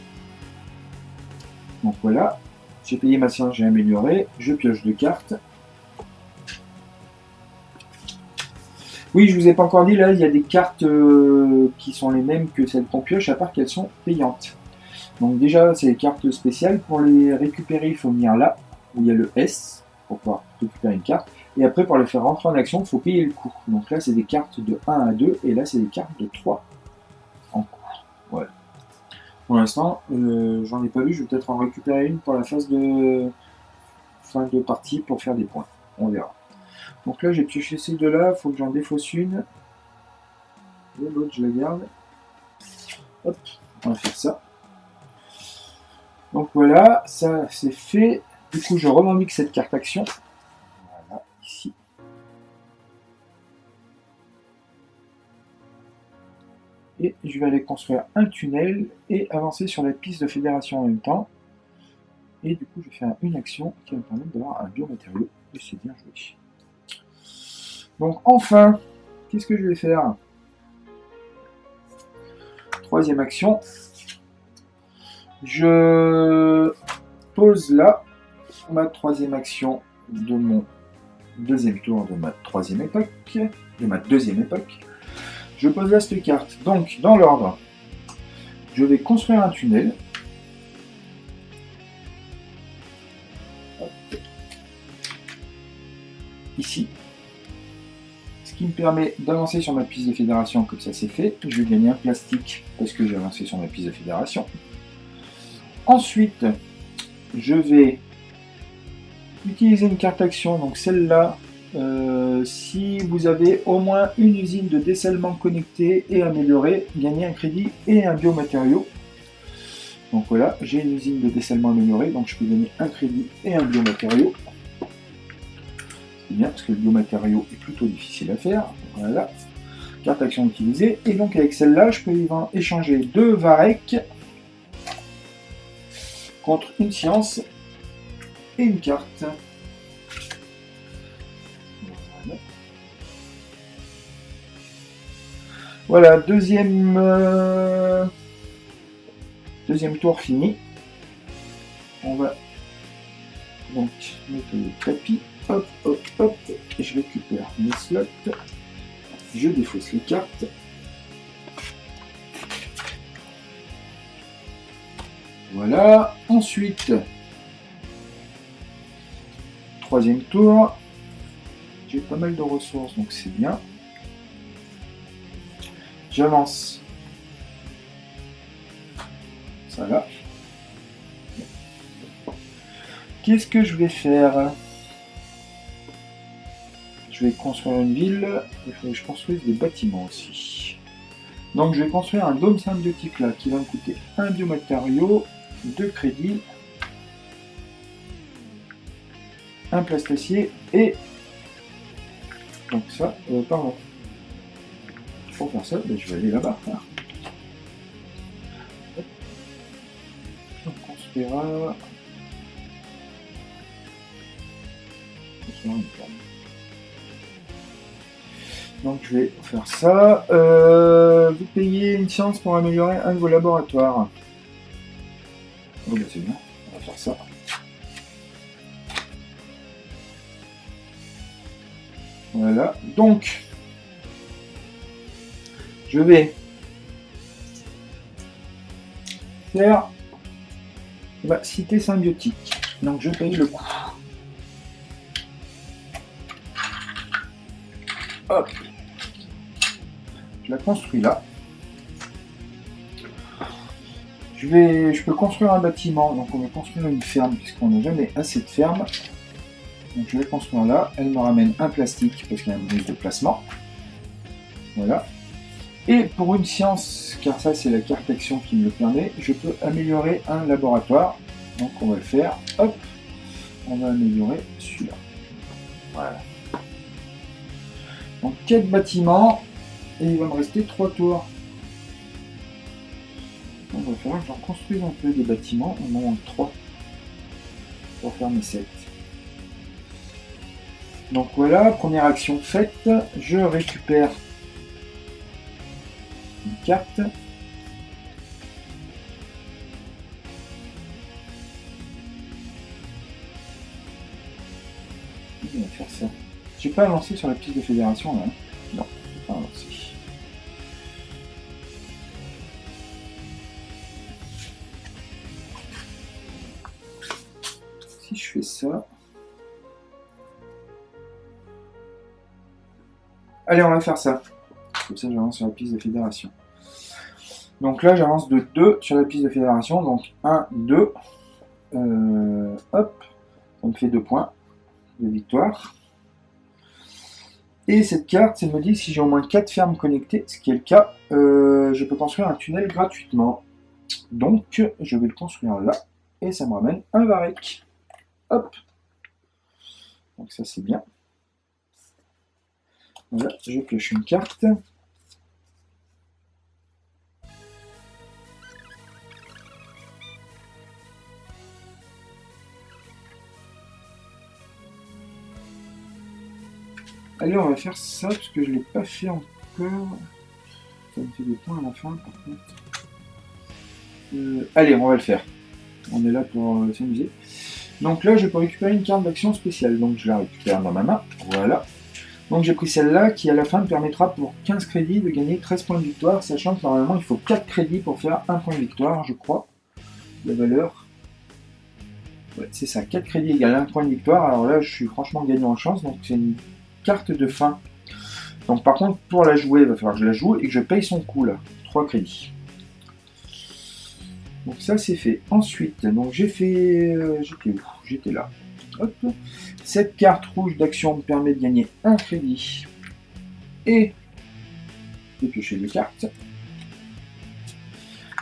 Donc voilà, j'ai payé ma science, j'ai amélioré, je pioche deux cartes. Oui, je vous ai pas encore dit, là, il y a des cartes qui sont les mêmes que celles qu'on pioche, à part qu'elles sont payantes. Donc déjà, c'est des cartes spéciales. Pour les récupérer, il faut venir là, où il y a le S, pour pouvoir récupérer une carte. Et après, pour les faire rentrer en action, il faut payer le coût. Donc là, c'est des cartes de 1 à 2, et là, c'est des cartes de 3 en coût. Voilà. Pour l'instant, j'en ai pas vu, je vais peut-être en récupérer une pour la phase de fin de partie pour faire des points. On verra. Donc là, j'ai pioché ces deux-là, il faut que j'en défausse une. Et l'autre, je la garde. Hop, on va faire ça. Donc voilà, ça c'est fait. Du coup, je revendique cette carte action. Voilà, ici. Et je vais aller construire un tunnel et avancer sur la piste de fédération en même temps. Et du coup, je vais faire une action qui va me permettre d'avoir un biomatériau. Et c'est bien joué. Donc enfin, qu'est-ce que je vais faire? Troisième action. Je pose là ma troisième action de mon deuxième tour de ma troisième époque, de ma deuxième époque. Je pose là cette carte. Donc, dans l'ordre, je vais construire un tunnel. Hop. Ici. Ce qui me permet d'avancer sur ma piste de fédération, comme ça c'est fait. Je vais gagner un plastique parce que j'ai avancé sur ma piste de fédération. Ensuite, je vais utiliser une carte action, donc celle-là. Si vous avez au moins une usine de dessalement connectée et améliorée, gagnez un crédit et un biomatériau. Donc voilà, j'ai une usine de dessalement améliorée, donc je peux gagner un crédit et un biomatériau. C'est bien, parce que le biomatériau est plutôt difficile à faire. Voilà, carte action utilisée. Et donc avec celle-là, je peux échanger deux varech contre une science et une carte. Voilà, deuxième tour fini. On va donc mettre le tapis. Hop, hop, hop. Et je récupère mes slots. Je défausse les cartes. Voilà. Ensuite, troisième tour. J'ai pas mal de ressources, donc c'est bien. J'avance. Ça va. Qu'est-ce que je vais faire? Je vais construire une ville. Il faut que je construise des bâtiments aussi. Donc je vais construire un dôme symbiotique là qui va me coûter un biomatériau, 2 crédits, un plastacier et donc ça, pardon. Pour faire ça, ben, je vais aller là-bas. On construira une ferme. Donc je vais faire ça. Vous payez une séance pour améliorer un de vos laboratoires. Oh bah c'est bien, on va faire ça. Voilà, donc je vais faire cité symbiotique. Donc je paye le coût. Hop. Je la construis là. Je peux construire un bâtiment, donc on va construire une ferme puisqu'on n'a jamais assez de ferme. Donc je vais construire là. Elle me ramène un plastique parce qu'il y a un bonus de placement. Voilà. Et pour une science, car ça c'est la carte action qui me le permet, je peux améliorer un laboratoire. Donc on va le faire. Hop. On va améliorer celui-là. Voilà. Donc 4 bâtiments. Et il va me rester 3 tours. On va falloir que j'en construise un peu des bâtiments. On en manque 3 pour faire mes 7. Donc voilà, première action faite. Je récupère une carte. On va faire ça. J'ai pas lancé sur la piste de fédération là. Non, j'ai pas lancé. Si je fais ça. Allez, on va faire ça. Comme ça, j'avance sur la piste de fédération. Donc là, j'avance de 2 sur la piste de fédération. Donc 1, 2. Hop. Ça me fait 2 points de victoire. Et cette carte, elle me dit que si j'ai au moins 4 fermes connectées, ce qui est le cas, je peux construire un tunnel gratuitement. Donc, je vais le construire là. Et ça me ramène un varech. Hop. Donc ça, c'est bien. Voilà, je pioche une carte. Allez, on va faire ça, parce que je ne l'ai pas fait encore. Ça me fait des points à la fin, par contre. Allez, on va le faire. On est là pour s'amuser. Donc là, je peux récupérer une carte d'action spéciale. Donc je la récupère dans ma main. Voilà. Donc j'ai pris celle-là, qui à la fin me permettra pour 15 crédits de gagner 13 points de victoire, sachant que normalement, il faut 4 crédits pour faire 1 point de victoire, je crois. La valeur... Ouais, c'est ça, 4 crédits égale 1 point de victoire. Alors là, je suis franchement gagnant en chance, donc c'est une carte de fin. Donc par contre, pour la jouer, il va falloir que je la joue et que je paye son coût là. 3 crédits. Donc ça c'est fait. Ensuite, donc j'ai fait... j'étais où? J'étais là. Hop. Cette carte rouge d'action me permet de gagner 1 crédit. Et de piocher 2 cartes.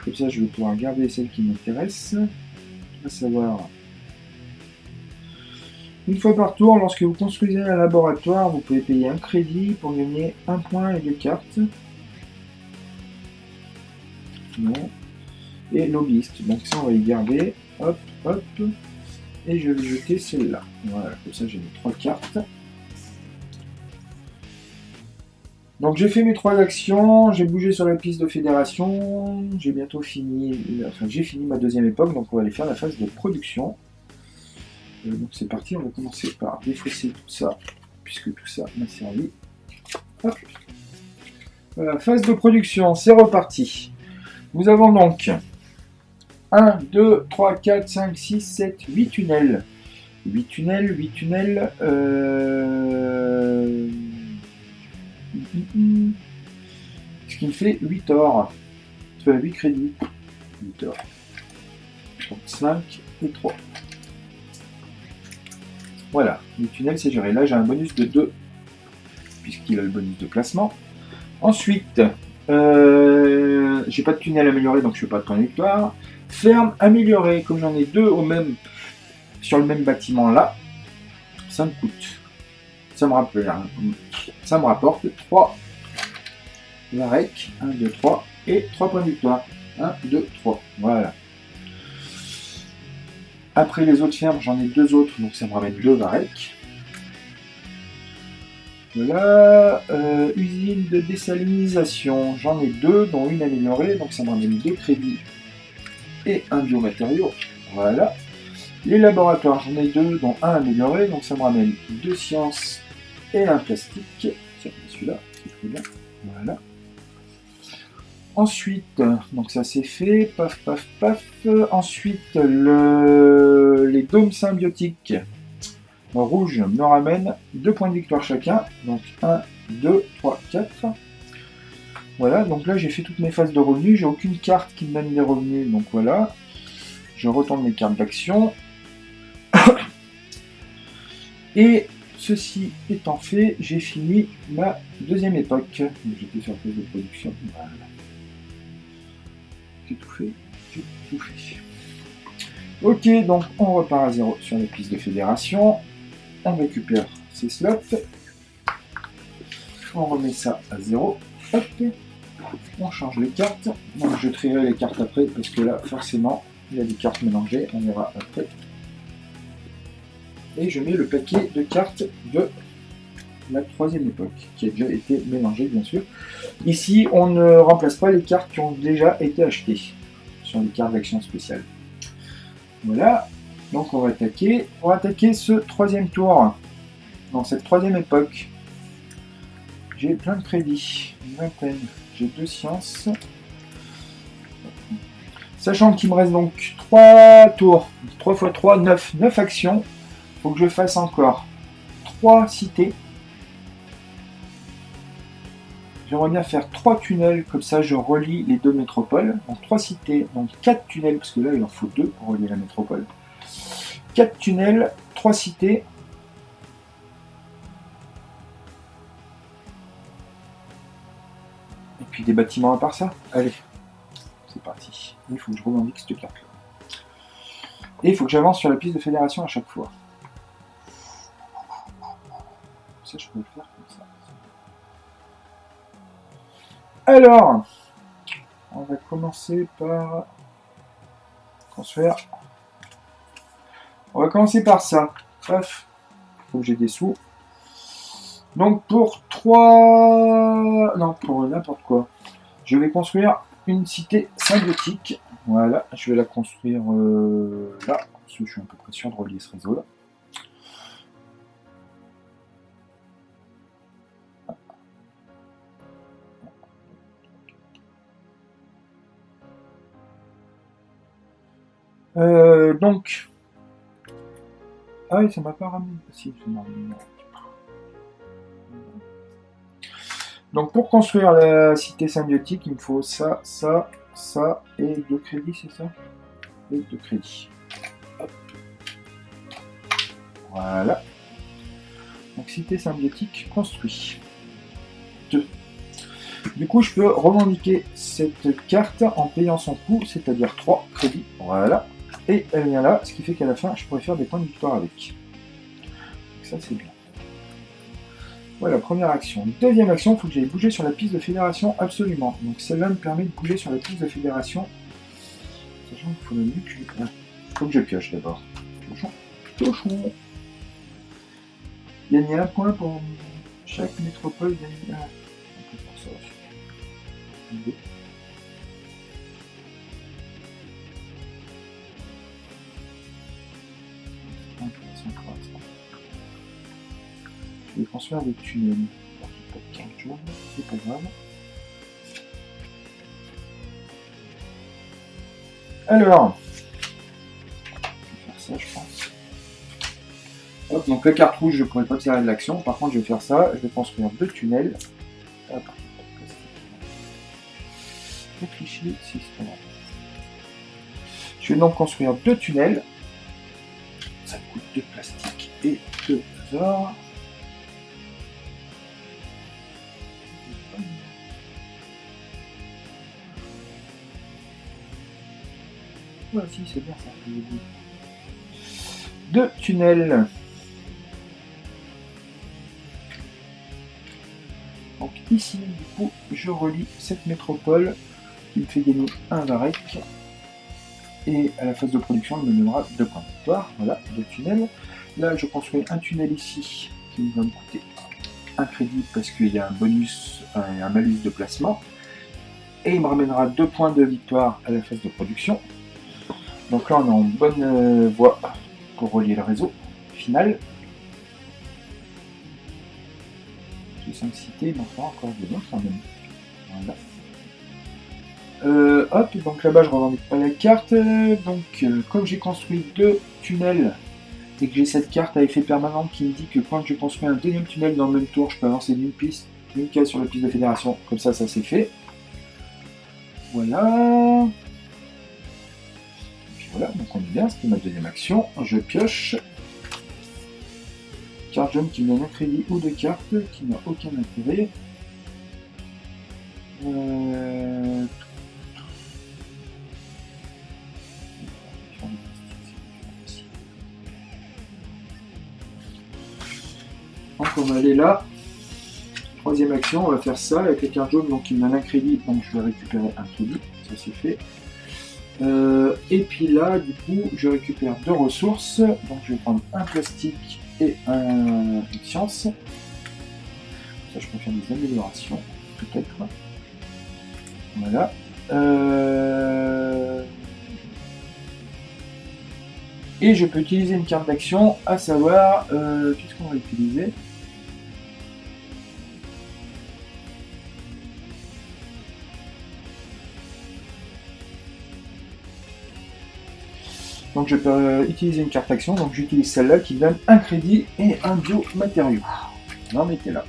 Comme ça je vais pouvoir garder celle qui m'intéresse. À savoir... Une fois par tour, lorsque vous construisez un laboratoire, vous pouvez payer 1 crédit pour gagner 1 point et 2 cartes. Non. Et lobbyiste. Donc ça, on va y garder. Hop, hop. Et je vais jeter celle-là. Voilà, comme ça, j'ai mes 3 cartes. Donc j'ai fait mes 3 actions, j'ai bougé sur la piste de fédération, j'ai bientôt fini, enfin j'ai fini ma deuxième époque, donc on va aller faire la phase de production. Donc c'est parti, on va commencer par défausser tout ça, puisque tout ça m'a servi. Hop. Voilà, phase de production, c'est reparti. Nous avons donc 1, 2, 3, 4, 5, 6, 7, 8 tunnels. 8 tunnels, 8 tunnels. Ce qui me fait 8 or. Enfin 8 crédits. 8 or. Donc 5 et 3. Voilà, les tunnels c'est géré. Là j'ai un bonus de 2, puisqu'il a le bonus de placement. Ensuite, j'ai pas de tunnel amélioré, donc je fais pas de point de victoire. Ferme améliorée, comme j'en ai 2 sur le même bâtiment là, ça me coûte. Ça me rapporte 3 varech, 1, 2, 3, et 3 points de victoire. 1, 2, 3. Voilà. Après les autres fermes, j'en ai 2 autres, donc ça me ramène 2 varech. Voilà, usine de désalinisation, j'en ai 2, dont une améliorée, donc ça me ramène 2 crédits et un biomatériau. Voilà. Les laboratoires, j'en ai 2, dont un amélioré, donc ça me ramène 2 sciences et un plastique. Tiens, celui-là, c'est très bien. Voilà. Ensuite, donc ça c'est fait, paf paf paf. Ensuite, les dômes symbiotiques rouge me ramène 2 points de victoire chacun. Donc 1, 2, 3, 4. Voilà, donc là j'ai fait toutes mes phases de revenus. J'ai aucune carte qui me donne des revenus, donc voilà. Je retourne mes cartes d'action. Et ceci étant fait, j'ai fini ma deuxième époque. J'étais sur la phase de production. Voilà. J'ai tout fait. J'ai tout fait. Ok, donc on repart à 0 sur la piste de fédération. On récupère ces slots. On remet ça à 0. Hop. On change les cartes. Donc je trierai les cartes après parce que là, forcément, il y a des cartes mélangées. On verra après. Et je mets le paquet de cartes de la troisième époque, qui a déjà été mélangée, bien sûr. Ici, on ne remplace pas les cartes qui ont déjà été achetées sur les cartes d'action spéciale. Voilà. Donc on va attaquer. On va attaquer ce troisième tour. Dans cette troisième époque, j'ai plein de crédits, une vingtaine. J'ai 2 sciences. Sachant qu'il me reste donc 3 tours. 3 x 3, 9. 9 actions. Il faut que je fasse encore 3 cités. J'aimerais bien faire 3 tunnels, comme ça je relie les 2 métropoles. Donc 3 cités, donc 4 tunnels, parce que là il en faut 2 pour relier la métropole. 4 tunnels, 3 cités. Et puis des bâtiments à part ça. Allez, c'est parti. Il faut que je revendique cette carte-là. Et il faut que j'avance sur la piste de fédération à chaque fois. Ça, je peux le faire comme ça. Alors, on va commencer par construire. On va commencer par ça. Paf. Il faut que j'ai des sous. Donc pour 3... Non, pour n'importe quoi. Je vais construire une cité symbiotique. Voilà, je vais la construire là. Parce que je suis un peu près sûr de relier ce réseau là. Donc... Ah oui, ça m'a pas ramené. Si, ça m'a ramené. Donc pour construire la cité symbiotique, il me faut ça, ça, ça et 2 crédits, c'est ça? Et 2 crédits. Hop. Voilà. Donc cité symbiotique construit. 2. Du coup, je peux revendiquer cette carte en payant son coût, c'est-à-dire 3 crédits. Voilà. Et elle vient là, ce qui fait qu'à la fin, je pourrais faire des points de victoire avec. Donc ça, c'est bien. Voilà, première action. Deuxième action, il faut que j'aille bouger sur la piste de fédération, absolument. Donc celle-là me permet de bouger sur la piste de fédération. Sachant qu'il faut le nucléer. Il faut que je pioche d'abord. Piochons. Piochons. Gagner un point pour chaque métropole. Gagner un point pour ça aussi. 2. Je vais construire des tunnels. C'est pas grave. Alors, je vais faire ça, je pense. Hop, donc la carte rouge, je ne pourrais pas tirer de l'action. Par contre, je vais faire ça. Je vais construire 2 tunnels. Réfléchis, si c'est pas grave. Je vais donc construire 2 tunnels. Ça coûte 2 plastiques et 2 or. Ouais, si, c'est bien ça. 2 tunnels. Donc ici, du coup, je relie cette métropole qui me fait gagner un varec. Et à la phase de production, elle me donnera 2 points de victoire. Voilà, 2 tunnels. Là, je construis un tunnel ici qui va me coûter un crédit parce qu'il y a un bonus, un malus de placement. Et il me ramènera 2 points de victoire à la phase de production. Donc là, on est en bonne voie pour relier le réseau final. J'ai 5 cités, il m'en fera encore 2 autres quand même. Voilà. Hop, donc là-bas, je ne revendique pas la carte. Donc, comme j'ai construit 2 tunnels et que j'ai cette carte à effet permanent qui me dit que quand je construis un deuxième tunnel dans le même tour, je peux avancer d'une case sur la piste de fédération. Comme ça c'est fait. Voilà. Et puis voilà, donc on est bien, c'était ma deuxième action. Je pioche. Carte jaune qui me donne un crédit ou 2 cartes qui n'a aucun intérêt. Donc on va aller là. Troisième action, on va faire ça avec les cartes jaunes, donc il me donne un crédit, donc je vais récupérer un crédit, ça c'est fait. Et puis là, du coup, je récupère 2 ressources, donc je vais prendre un plastique et une science. Ça, je peux faire des améliorations, peut-être. Voilà. Et je peux utiliser une carte d'action, à savoir, qu'est-ce qu'on va utiliser ? Donc je peux utiliser une carte action, donc j'utilise celle-là qui donne un crédit et un biomatériau. On en mettait là.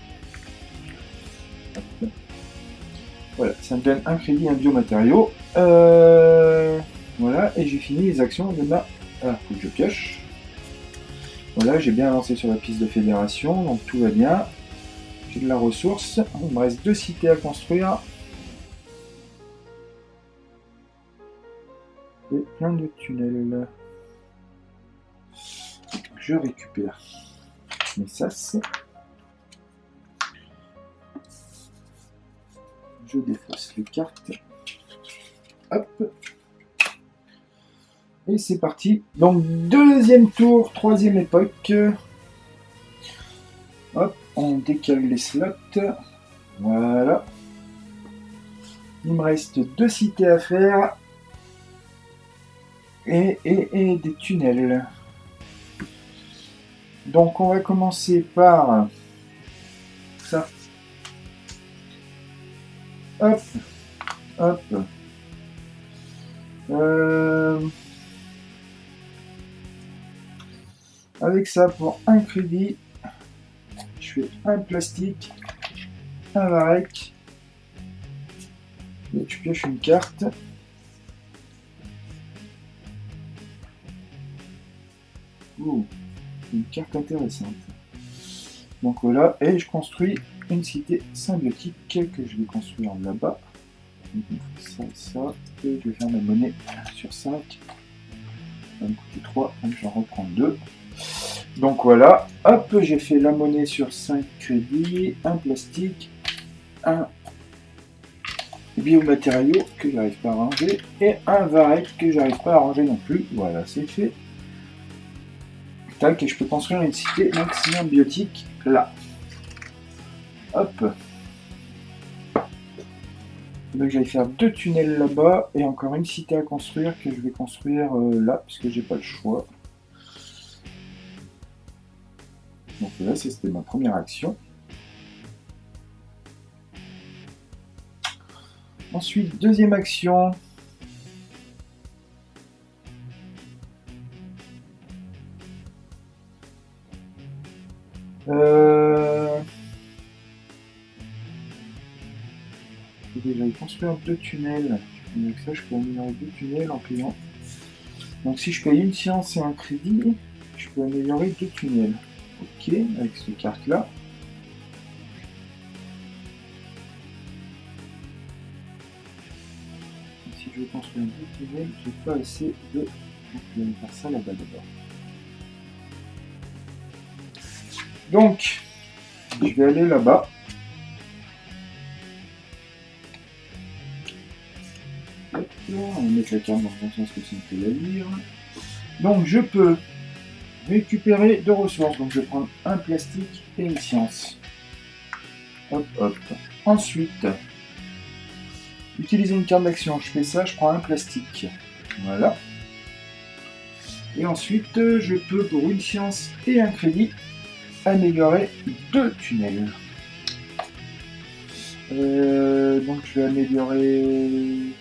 Voilà, ça me donne un crédit et un biomatériau. Voilà, et j'ai fini les actions de ma... Ah, faut que je pioche. Voilà, j'ai bien avancé sur la piste de fédération, donc tout va bien. J'ai de la ressource. Il me reste 2 cités à construire. Et plein de tunnels. Je récupère mes sas. Je défausse les cartes. Hop. Et c'est parti. Donc deuxième tour, troisième époque. Hop, on décale les slots. Voilà. Il me reste 2 cités à faire. Et des tunnels. Donc on va commencer par ça. Hop. Hop. Avec ça, pour un crédit, je fais un plastique, un varech, et je pioche une carte. Ouh, une carte intéressante. Donc voilà, et je construis une cité symbiotique que je vais construire là-bas. Ça, et je vais faire ma monnaie sur 5. Ça va me coûter 3, donc j'en reprends 2. Donc voilà, hop, j'ai fait la monnaie sur 5 crédits, un plastique, un biomatériau que j'arrive pas à ranger, et un varech que j'arrive pas à ranger non plus. Voilà, c'est fait. Tac, et je peux construire une cité maximum biotique là. Hop. Donc j'allais faire 2 tunnels là-bas et encore une cité à construire que je vais construire là, puisque j'ai pas le choix. Donc là, c'était ma première action. Ensuite, deuxième action. J'allais construire 2 tunnels. Avec ça, je peux améliorer 2 tunnels en payant. Donc si je paye une science et un crédit, je peux améliorer 2 tunnels. Ok, avec cette carte-là. Si je veux construire 2 tunnels, j'ai pas assez de... Donc je vais faire ça là-bas d'abord. Donc, je vais aller là-bas. On va mettre la carte dans le bon sens que c'est une peu la lire. Donc je peux récupérer 2 ressources. Donc je vais prendre un plastique et une science. Hop, hop. Ensuite, utiliser une carte d'action. Je fais ça, je prends un plastique. Voilà. Et ensuite, je peux, pour une science et un crédit, améliorer 2 tunnels. Donc je vais améliorer...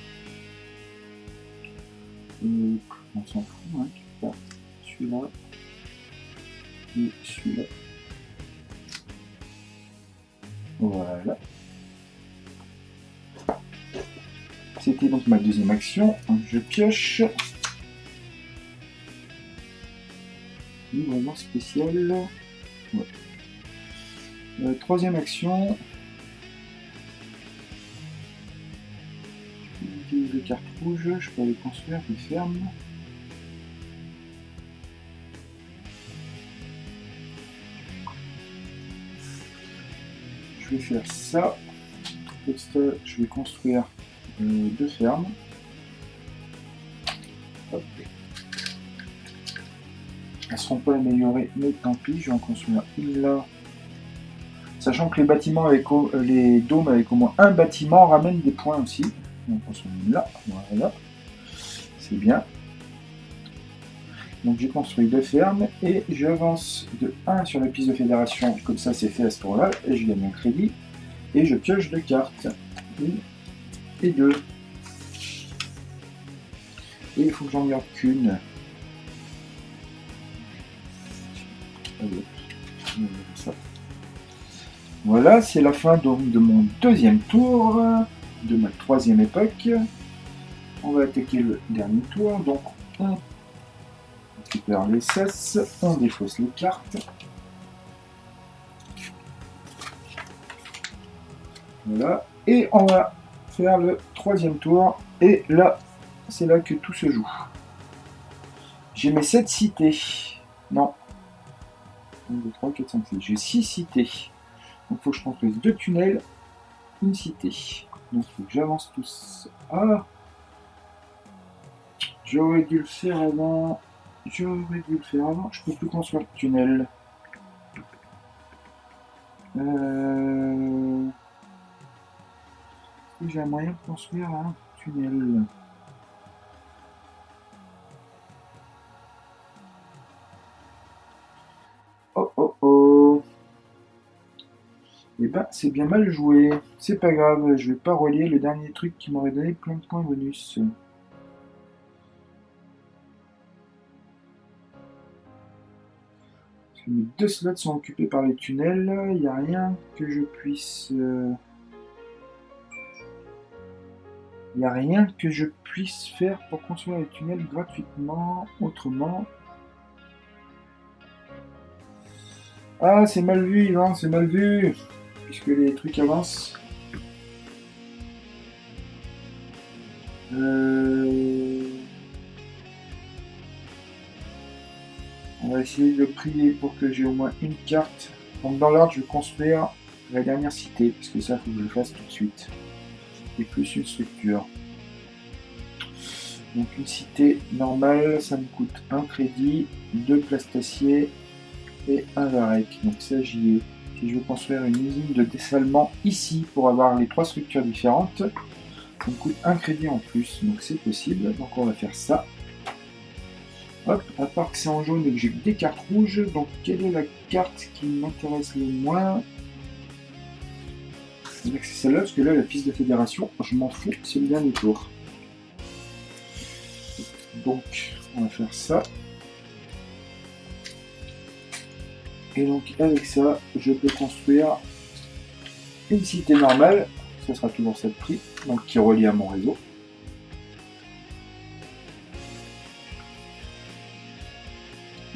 on s'en fout, hein. Celui-là. Et celui-là. Voilà. C'était donc ma deuxième action. Donc je pioche. Livraison spéciale. Ouais. Troisième action. J'utilise les cartes rouges. Je peux aller construire des fermes. Je vais faire ça. Je vais construire 2 fermes. Hop. Elles ne seront pas améliorées, mais tant pis, je vais en construire une là. Sachant que les bâtiments avec les dômes avec au moins un bâtiment ramènent des points aussi. On en construit une là, voilà. C'est bien. Donc j'ai construit 2 fermes et j'avance de 1 sur la piste de fédération, comme ça c'est fait à ce tour-là, et je gagne un crédit. Et je pioche 2 cartes. 1 et 2. Et il faut que j'en garde qu'une. Voilà, c'est la fin donc de mon deuxième tour, de ma troisième époque. On va attaquer le dernier tour, donc on récupère les cesses, on défausse les cartes. Voilà, et on va faire le troisième tour, et là, c'est là que tout se joue. J'ai mes 7 cités. Non. 1, 2, 3, 4, 5, 6. J'ai 6 cités. Donc il faut que je construise 2 tunnels, une cité. Donc il faut que j'avance tous. Ah, j'aurais dû le faire avant. Je peux plus construire de tunnel. J'ai un moyen de construire un tunnel. Oh oh oh. Eh ben, c'est bien mal joué. C'est pas grave, je vais pas relier le dernier truc qui m'aurait donné plein de points bonus. Parce que mes 2 slots sont occupés par les tunnels, il n'y a rien que je puisse... Il n'y a rien que je puisse faire pour construire les tunnels gratuitement, autrement. Ah, c'est mal vu, Yvan, c'est mal vu, puisque les trucs avancent. On va essayer de prier pour que j'ai au moins une carte. Donc dans l'ordre, je vais construire la dernière cité, parce que ça, il faut que je le fasse tout de suite. Et plus une structure. Donc une cité normale, ça me coûte 1 crédit, 2 plastaciers et 1 varech. Donc ça, j'y ai. Si je veux construire une usine de dessalement ici pour avoir les 3 structures différentes, ça me coûte 1 crédit en plus. Donc c'est possible. Donc on va faire ça. Hop, à part que c'est en jaune et que j'ai des cartes rouges, donc quelle est la carte qui m'intéresse le moins? C'est celle-là, parce que là, la piste de fédération, je m'en fous, c'est le dernier tour. Donc, on va faire ça. Et donc, avec ça, je peux construire une cité normale, ce sera toujours ça de prix, donc qui est reliée à mon réseau.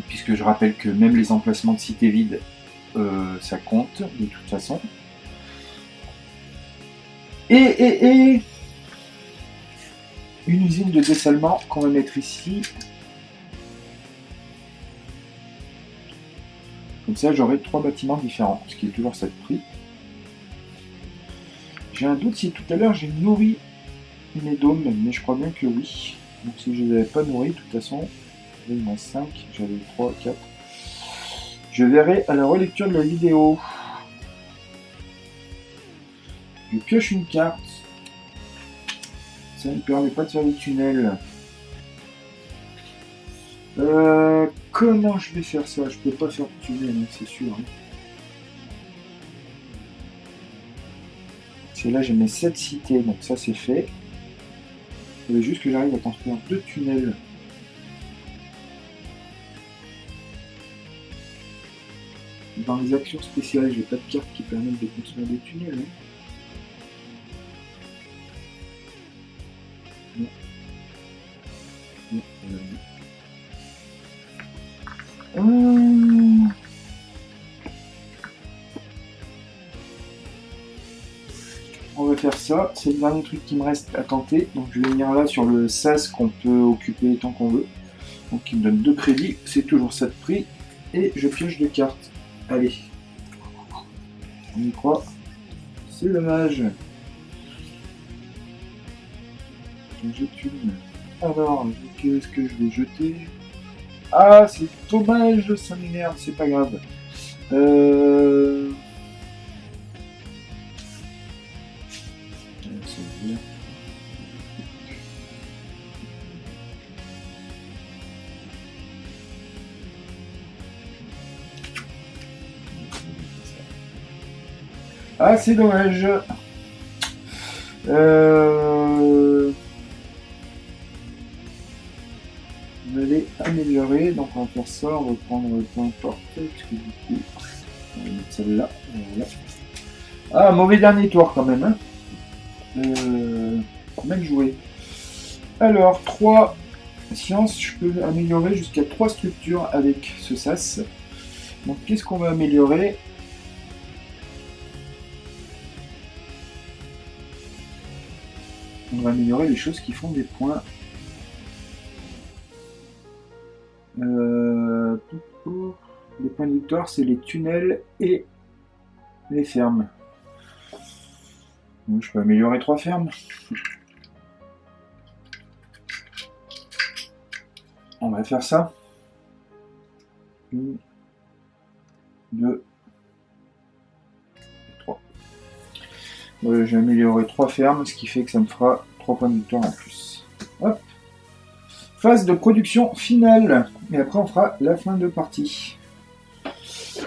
Puisque je rappelle que même les emplacements de cités vides, ça compte de toute façon. Et une usine de dessalement qu'on va mettre ici. Comme ça, j'aurai 3 bâtiments différents, ce qui est toujours ça de prix. J'ai un doute si tout à l'heure j'ai nourri mes dômes, mais je crois bien que oui. Donc si je ne les avais pas nourris, de toute façon, il y en a 5, j'avais 3, 4. Je verrai à la relecture de la vidéo. je pioche une carte. Ça ne me permet pas de faire des tunnels. Comment je vais faire ça? Je peux pas faire de tunnel, hein, c'est sûr. Hein. C'est là, j'ai mes 7 cités, donc ça c'est fait. Il faut juste que j'arrive à construire 2 tunnels. Dans les actions spéciales, j'ai pas de carte qui permettent de construire des tunnels. Hein. Non. Non, On va faire ça, c'est le dernier truc qui me reste à tenter. Donc je vais venir là sur le SAS qu'on peut occuper tant qu'on veut. Donc il me donne 2 crédits, c'est toujours ça de prix. Et je pioche 2 cartes. Allez. On y croit. C'est dommage. Je jette une. Alors, qu'est-ce que je vais jeter? Ah, c'est dommage, ça m'énerve, c'est pas grave. Ah, c'est dommage. On va aller améliorer, donc on va faire ça, on va prendre peu importe, parce que du coup, on va mettre celle-là. Voilà. Ah, mauvais dernier tour quand même. Hein. Mal joué. Alors, 3 sciences, je peux améliorer jusqu'à 3 structures avec ce SAS. Donc, qu'est-ce qu'on va améliorer? On va améliorer les choses qui font des points. Les points de victoire, c'est les tunnels et les fermes. Donc, je peux améliorer 3 fermes. On va faire ça. 1, 2, 3. J'ai amélioré 3 fermes, ce qui fait que ça me fera 3 points de victoire en plus. Hop. Phase de production finale. Et après, on fera la fin de partie.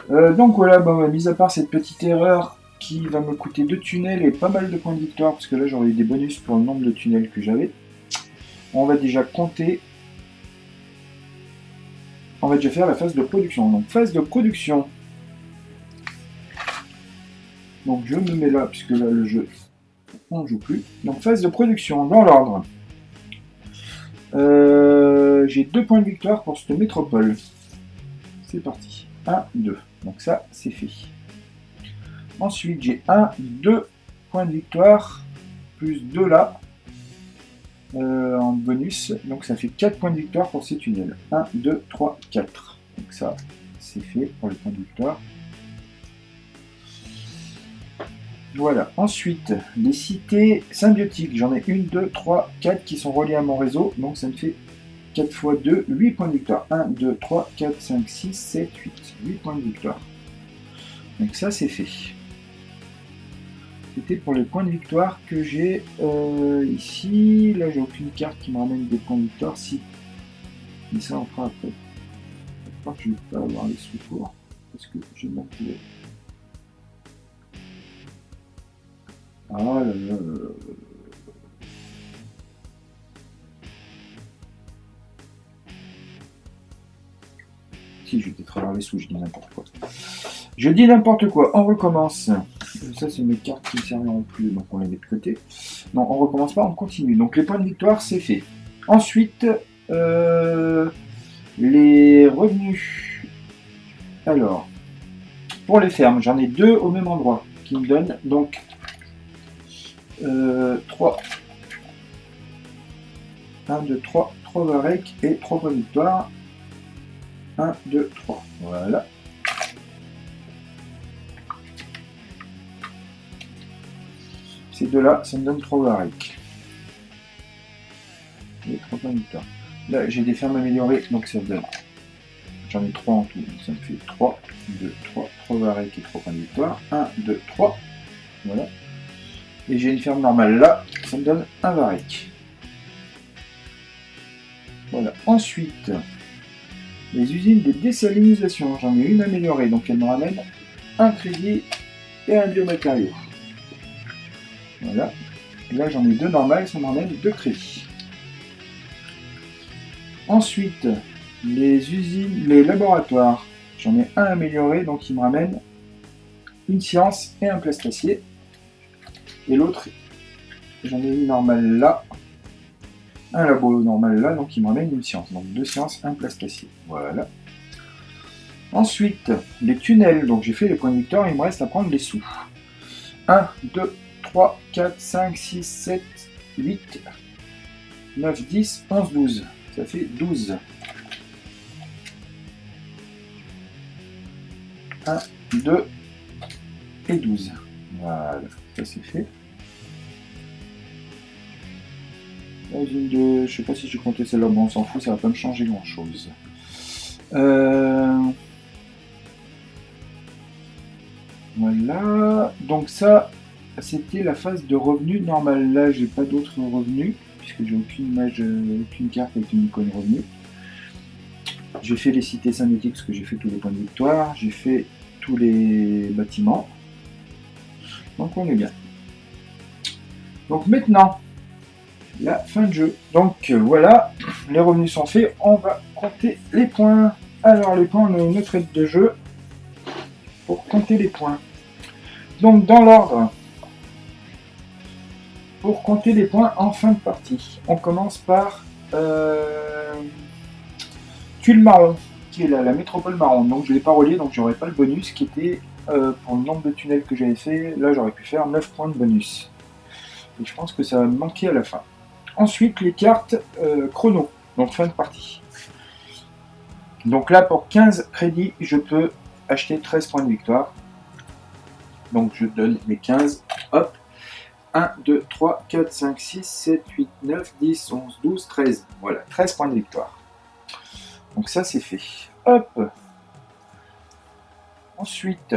Donc voilà, mis à part cette petite erreur qui va me coûter 2 tunnels et pas mal de points de victoire, parce que là, j'aurais eu des bonus pour le nombre de tunnels que j'avais. On va déjà compter. On va déjà faire la phase de production. Donc, phase de production. Donc, je me mets là, puisque là, le jeu, on ne joue plus. Donc, phase de production, dans l'ordre. J'ai 2 points de victoire pour cette métropole. C'est parti. 1, 2. Donc ça, c'est fait. Ensuite, j'ai 1, 2 points de victoire, plus 2 là, en bonus. Donc ça fait 4 points de victoire pour ces tunnels. 1, 2, 3, 4. Donc ça, c'est fait pour les points de victoire. Voilà. Ensuite, les cités symbiotiques. J'en ai 1, 2, 3, 4 qui sont reliées à mon réseau. Donc ça me fait 4 x 2, 8 points de victoire. 1, 2, 3, 4, 5, 6, 7, 8. 8 points de victoire. Donc ça, c'est fait. C'était pour les points de victoire que j'ai ici. Là, j'ai aucune carte qui me ramène des points de victoire. Si. Mais ça, on fera après. Je crois que je ne vais pas avoir les secours. Parce que j'ai manqué. Ah là là. Si, je vais travers les sous, je dis n'importe quoi. Je dis n'importe quoi, on recommence. Ça, c'est mes cartes qui ne serviront plus, donc on les met de côté. Non, on recommence pas, on continue. Donc les points de victoire, c'est fait. Ensuite, les revenus. Alors, pour les fermes, j'en ai 2 au même endroit, qui me donnent donc 3. 1, 2, 3, 3 varech et 3 points de victoire. 1, 2, 3. Voilà. Ces deux-là, ça me donne 3 varech. Et 3 points de victoire. Là, j'ai des fermes améliorées, donc ça me donne. J'en ai 3 en tout, donc ça me fait 3, 2, 3, 3 varech et 3 points de victoire. 1, 2, 3. Voilà. Et j'ai une ferme normale là, ça me donne un varech. Voilà. Ensuite, les usines de désalinisation, j'en ai une améliorée, donc elle me ramène un crédit et un biomatériau. Voilà. Et là j'en ai deux normales, ça me ramène deux crédits. Ensuite, les usines, les laboratoires, j'en ai un amélioré, donc il me ramène une science et un plastacier. Et l'autre, j'en ai une normale là, un labo normal là, donc il me ramène une science. Donc deux sciences, un plastacier. Voilà. Ensuite, les tunnels, donc j'ai fait les points de victoire, il me reste à prendre les sous. 1, 2, 3, 4, 5, 6, 7, 8, 9, 10, 11, 12. Ça fait 12. 1, 2 et 12. Voilà, ça c'est fait. Là, je sais pas si j'ai compté celle-là, bon on s'en fout, ça va pas me changer grand chose. Voilà, donc ça c'était la phase de revenu normale. Là j'ai pas d'autres revenus, puisque j'ai aucune image, aucune carte avec une icône revenu. J'ai fait les cités synthétiques parce que j'ai fait tous les points de victoire, j'ai fait tous les bâtiments. Donc on est bien. Donc maintenant, la fin de jeu. Donc voilà, les revenus sont faits, on va compter les points. Alors les points, on a une autre aide de jeu pour compter les points. Donc dans l'ordre, pour compter les points en fin de partie, on commence par Tulle Marron, qui est la métropole marron. Donc je ne l'ai pas relié, donc j'aurais pas le bonus qui était pour le nombre de tunnels que j'avais fait. Là j'aurais pu faire 9 points de bonus. Et je pense que ça va me manquer à la fin. Ensuite les cartes chrono, donc fin de partie. Donc là pour 15 crédits, je peux acheter 13 points de victoire. Donc je donne les 15, hop, 1, 2, 3, 4, 5, 6, 7, 8, 9, 10, 11, 12, 13. Voilà, 13 points de victoire. Donc ça c'est fait. Hop. Ensuite,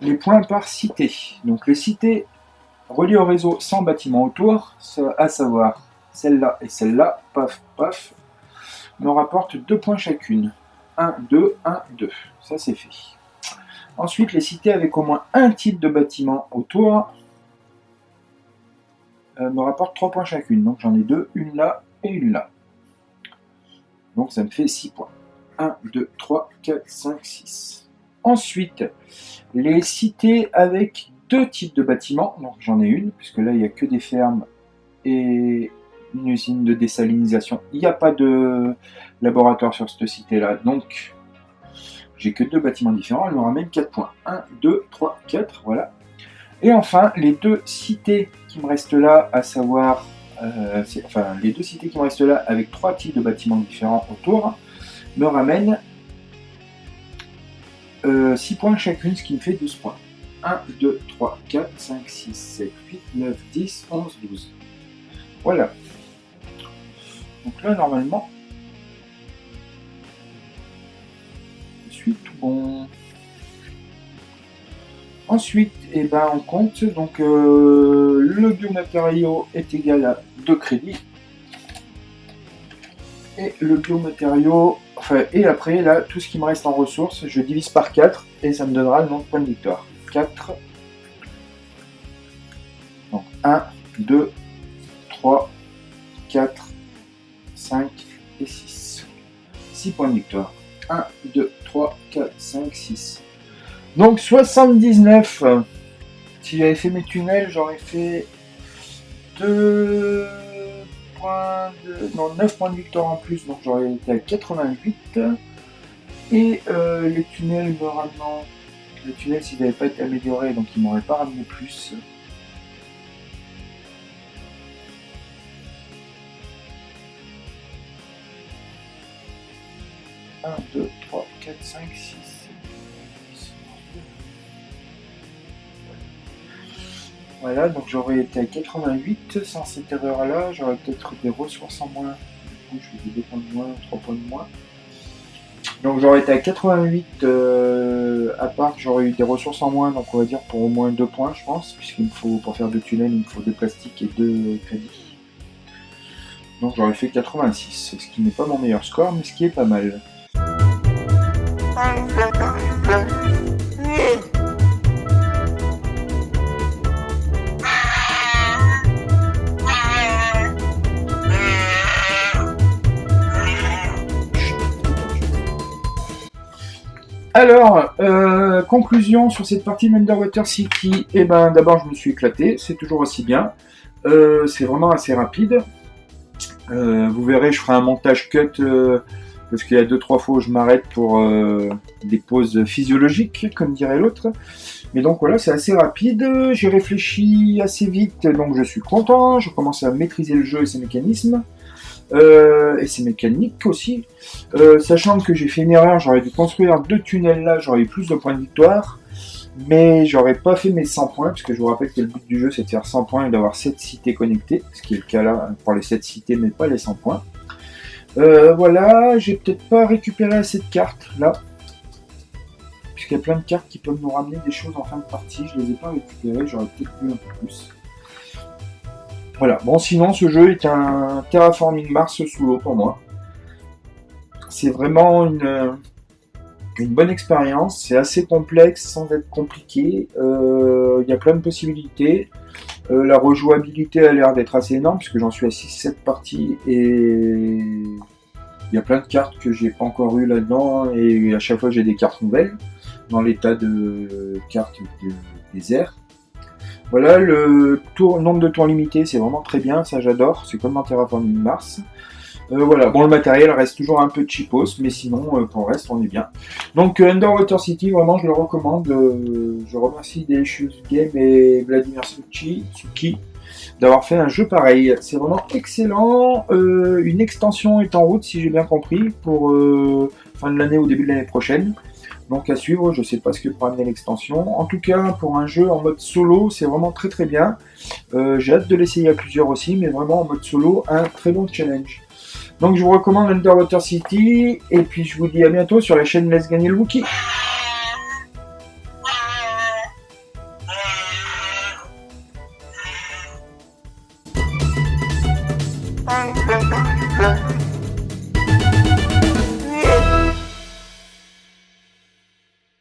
les points par cité. Donc les cités reliées au réseau sans bâtiment autour, à savoir celle-là et celle-là, paf, paf, me rapportent 2 points chacune. 1, 2, 1, 2. Ça c'est fait. Ensuite, les cités avec au moins un type de bâtiment autour me rapportent 3 points chacune. Donc j'en ai 2, une là et une là. Donc ça me fait 6 points. 1, 2, 3, 4, 5, 6. Ensuite, les cités avec 2 types de bâtiments. Donc j'en ai une, puisque là il n'y a que des fermes et une usine de désalinisation. Il n'y a pas de laboratoire sur cette cité-là. Donc j'ai que 2 bâtiments différents. Elle me ramène 4 points. 1, 2, 3, 4. Voilà. Et enfin, les 2 cités qui me restent là, à savoir... les 2 cités qui me restent là avec 3 types de bâtiments différents autour me ramènent 6 points chacune, ce qui me fait 12 points. 1, 2, 3, 4, 5, 6, 7, 8, 9, 10, 11, 12. Voilà. Donc là, normalement, je suis tout bon. Ensuite, on compte. Donc, le biomatériau est égal à 2 crédits. Et le biomatériau, et après, là, tout ce qui me reste en ressources, je divise par 4 et ça me donnera le nombre de points de victoire. 4. Donc, 1, 2, 3, 4, 5 et 6. 6 points de victoire. 1, 2, 3, 4, 5, 6. Donc 79. Si j'avais fait mes tunnels, j'aurais fait 9 points de victoire en plus, donc j'aurais été à 88. Et les tunnels me ramenant. Les tunnels, s'ils n'avaient pas été améliorés, donc ils m'auraient pas ramené plus. « 1, 2, 3, 4, 5, 6, 7, 10, 11, 12. Voilà, donc j'aurais été à 88 sans cette erreur-là, j'aurais peut-être des ressources en moins. Du coup, je fais 2 points de moins, 3 points de moins. Donc j'aurais été à 88, à part que j'aurais eu des ressources en moins, donc on va dire pour au moins 2 points je pense, puisqu'il me faut, pour faire 2 tunnels, il me faut 2 plastiques et 2 crédits. Donc j'aurais fait 86, ce qui n'est pas mon meilleur score, mais ce qui est pas mal. Alors, conclusion sur cette partie d'Underwater City, eh ben d'abord je me suis éclaté, c'est toujours aussi bien, c'est vraiment assez rapide. Vous verrez, je ferai un montage cut parce qu'il y a 2-3 fois où je m'arrête pour des pauses physiologiques, comme dirait l'autre. Mais donc voilà, c'est assez rapide, j'ai réfléchi assez vite, donc je suis content, je commence à maîtriser le jeu et ses mécanismes. Et ses mécaniques aussi. Sachant que j'ai fait une erreur, j'aurais dû construire 2 tunnels là, j'aurais eu plus de points de victoire. Mais j'aurais pas fait mes 100 points, parce que je vous rappelle que le but du jeu c'est de faire 100 points et d'avoir 7 cités connectées, ce qui est le cas là pour les 7 cités, mais pas les 100 points. Voilà, j'ai peut-être pas récupéré assez de cartes là, puisqu'il y a plein de cartes qui peuvent nous ramener des choses en fin de partie, je les ai pas récupérées, j'aurais peut-être pu un peu plus. Voilà, bon sinon ce jeu est un Terraforming Mars sous l'eau pour moi. C'est vraiment une bonne expérience, c'est assez complexe sans être compliqué, y a plein de possibilités. La rejouabilité a l'air d'être assez énorme puisque j'en suis à 6-7 parties et il y a plein de cartes que j'ai pas encore eu là-dedans et à chaque fois j'ai des cartes nouvelles dans l'état de cartes des airs. Voilà, le nombre de tours limité, c'est vraiment très bien, ça j'adore, c'est comme dans Terraforming Mars. Voilà, bon le matériel reste toujours un peu cheapos, mais sinon pour le reste on est bien. Donc Underwater City, vraiment je le recommande, je remercie Delicious Game et Vladimir Suki d'avoir fait un jeu pareil, c'est vraiment excellent. Une extension est en route si j'ai bien compris, pour fin de l'année ou début de l'année prochaine. Donc à suivre, je sais pas ce que pourra amener l'extension. En tout cas, pour un jeu en mode solo, c'est vraiment très très bien. J'ai hâte de l'essayer à plusieurs aussi, mais vraiment en mode solo, un très bon challenge. Donc je vous recommande Underwater City, et puis je vous dis à bientôt sur la chaîne Let's Gagner le Wookie.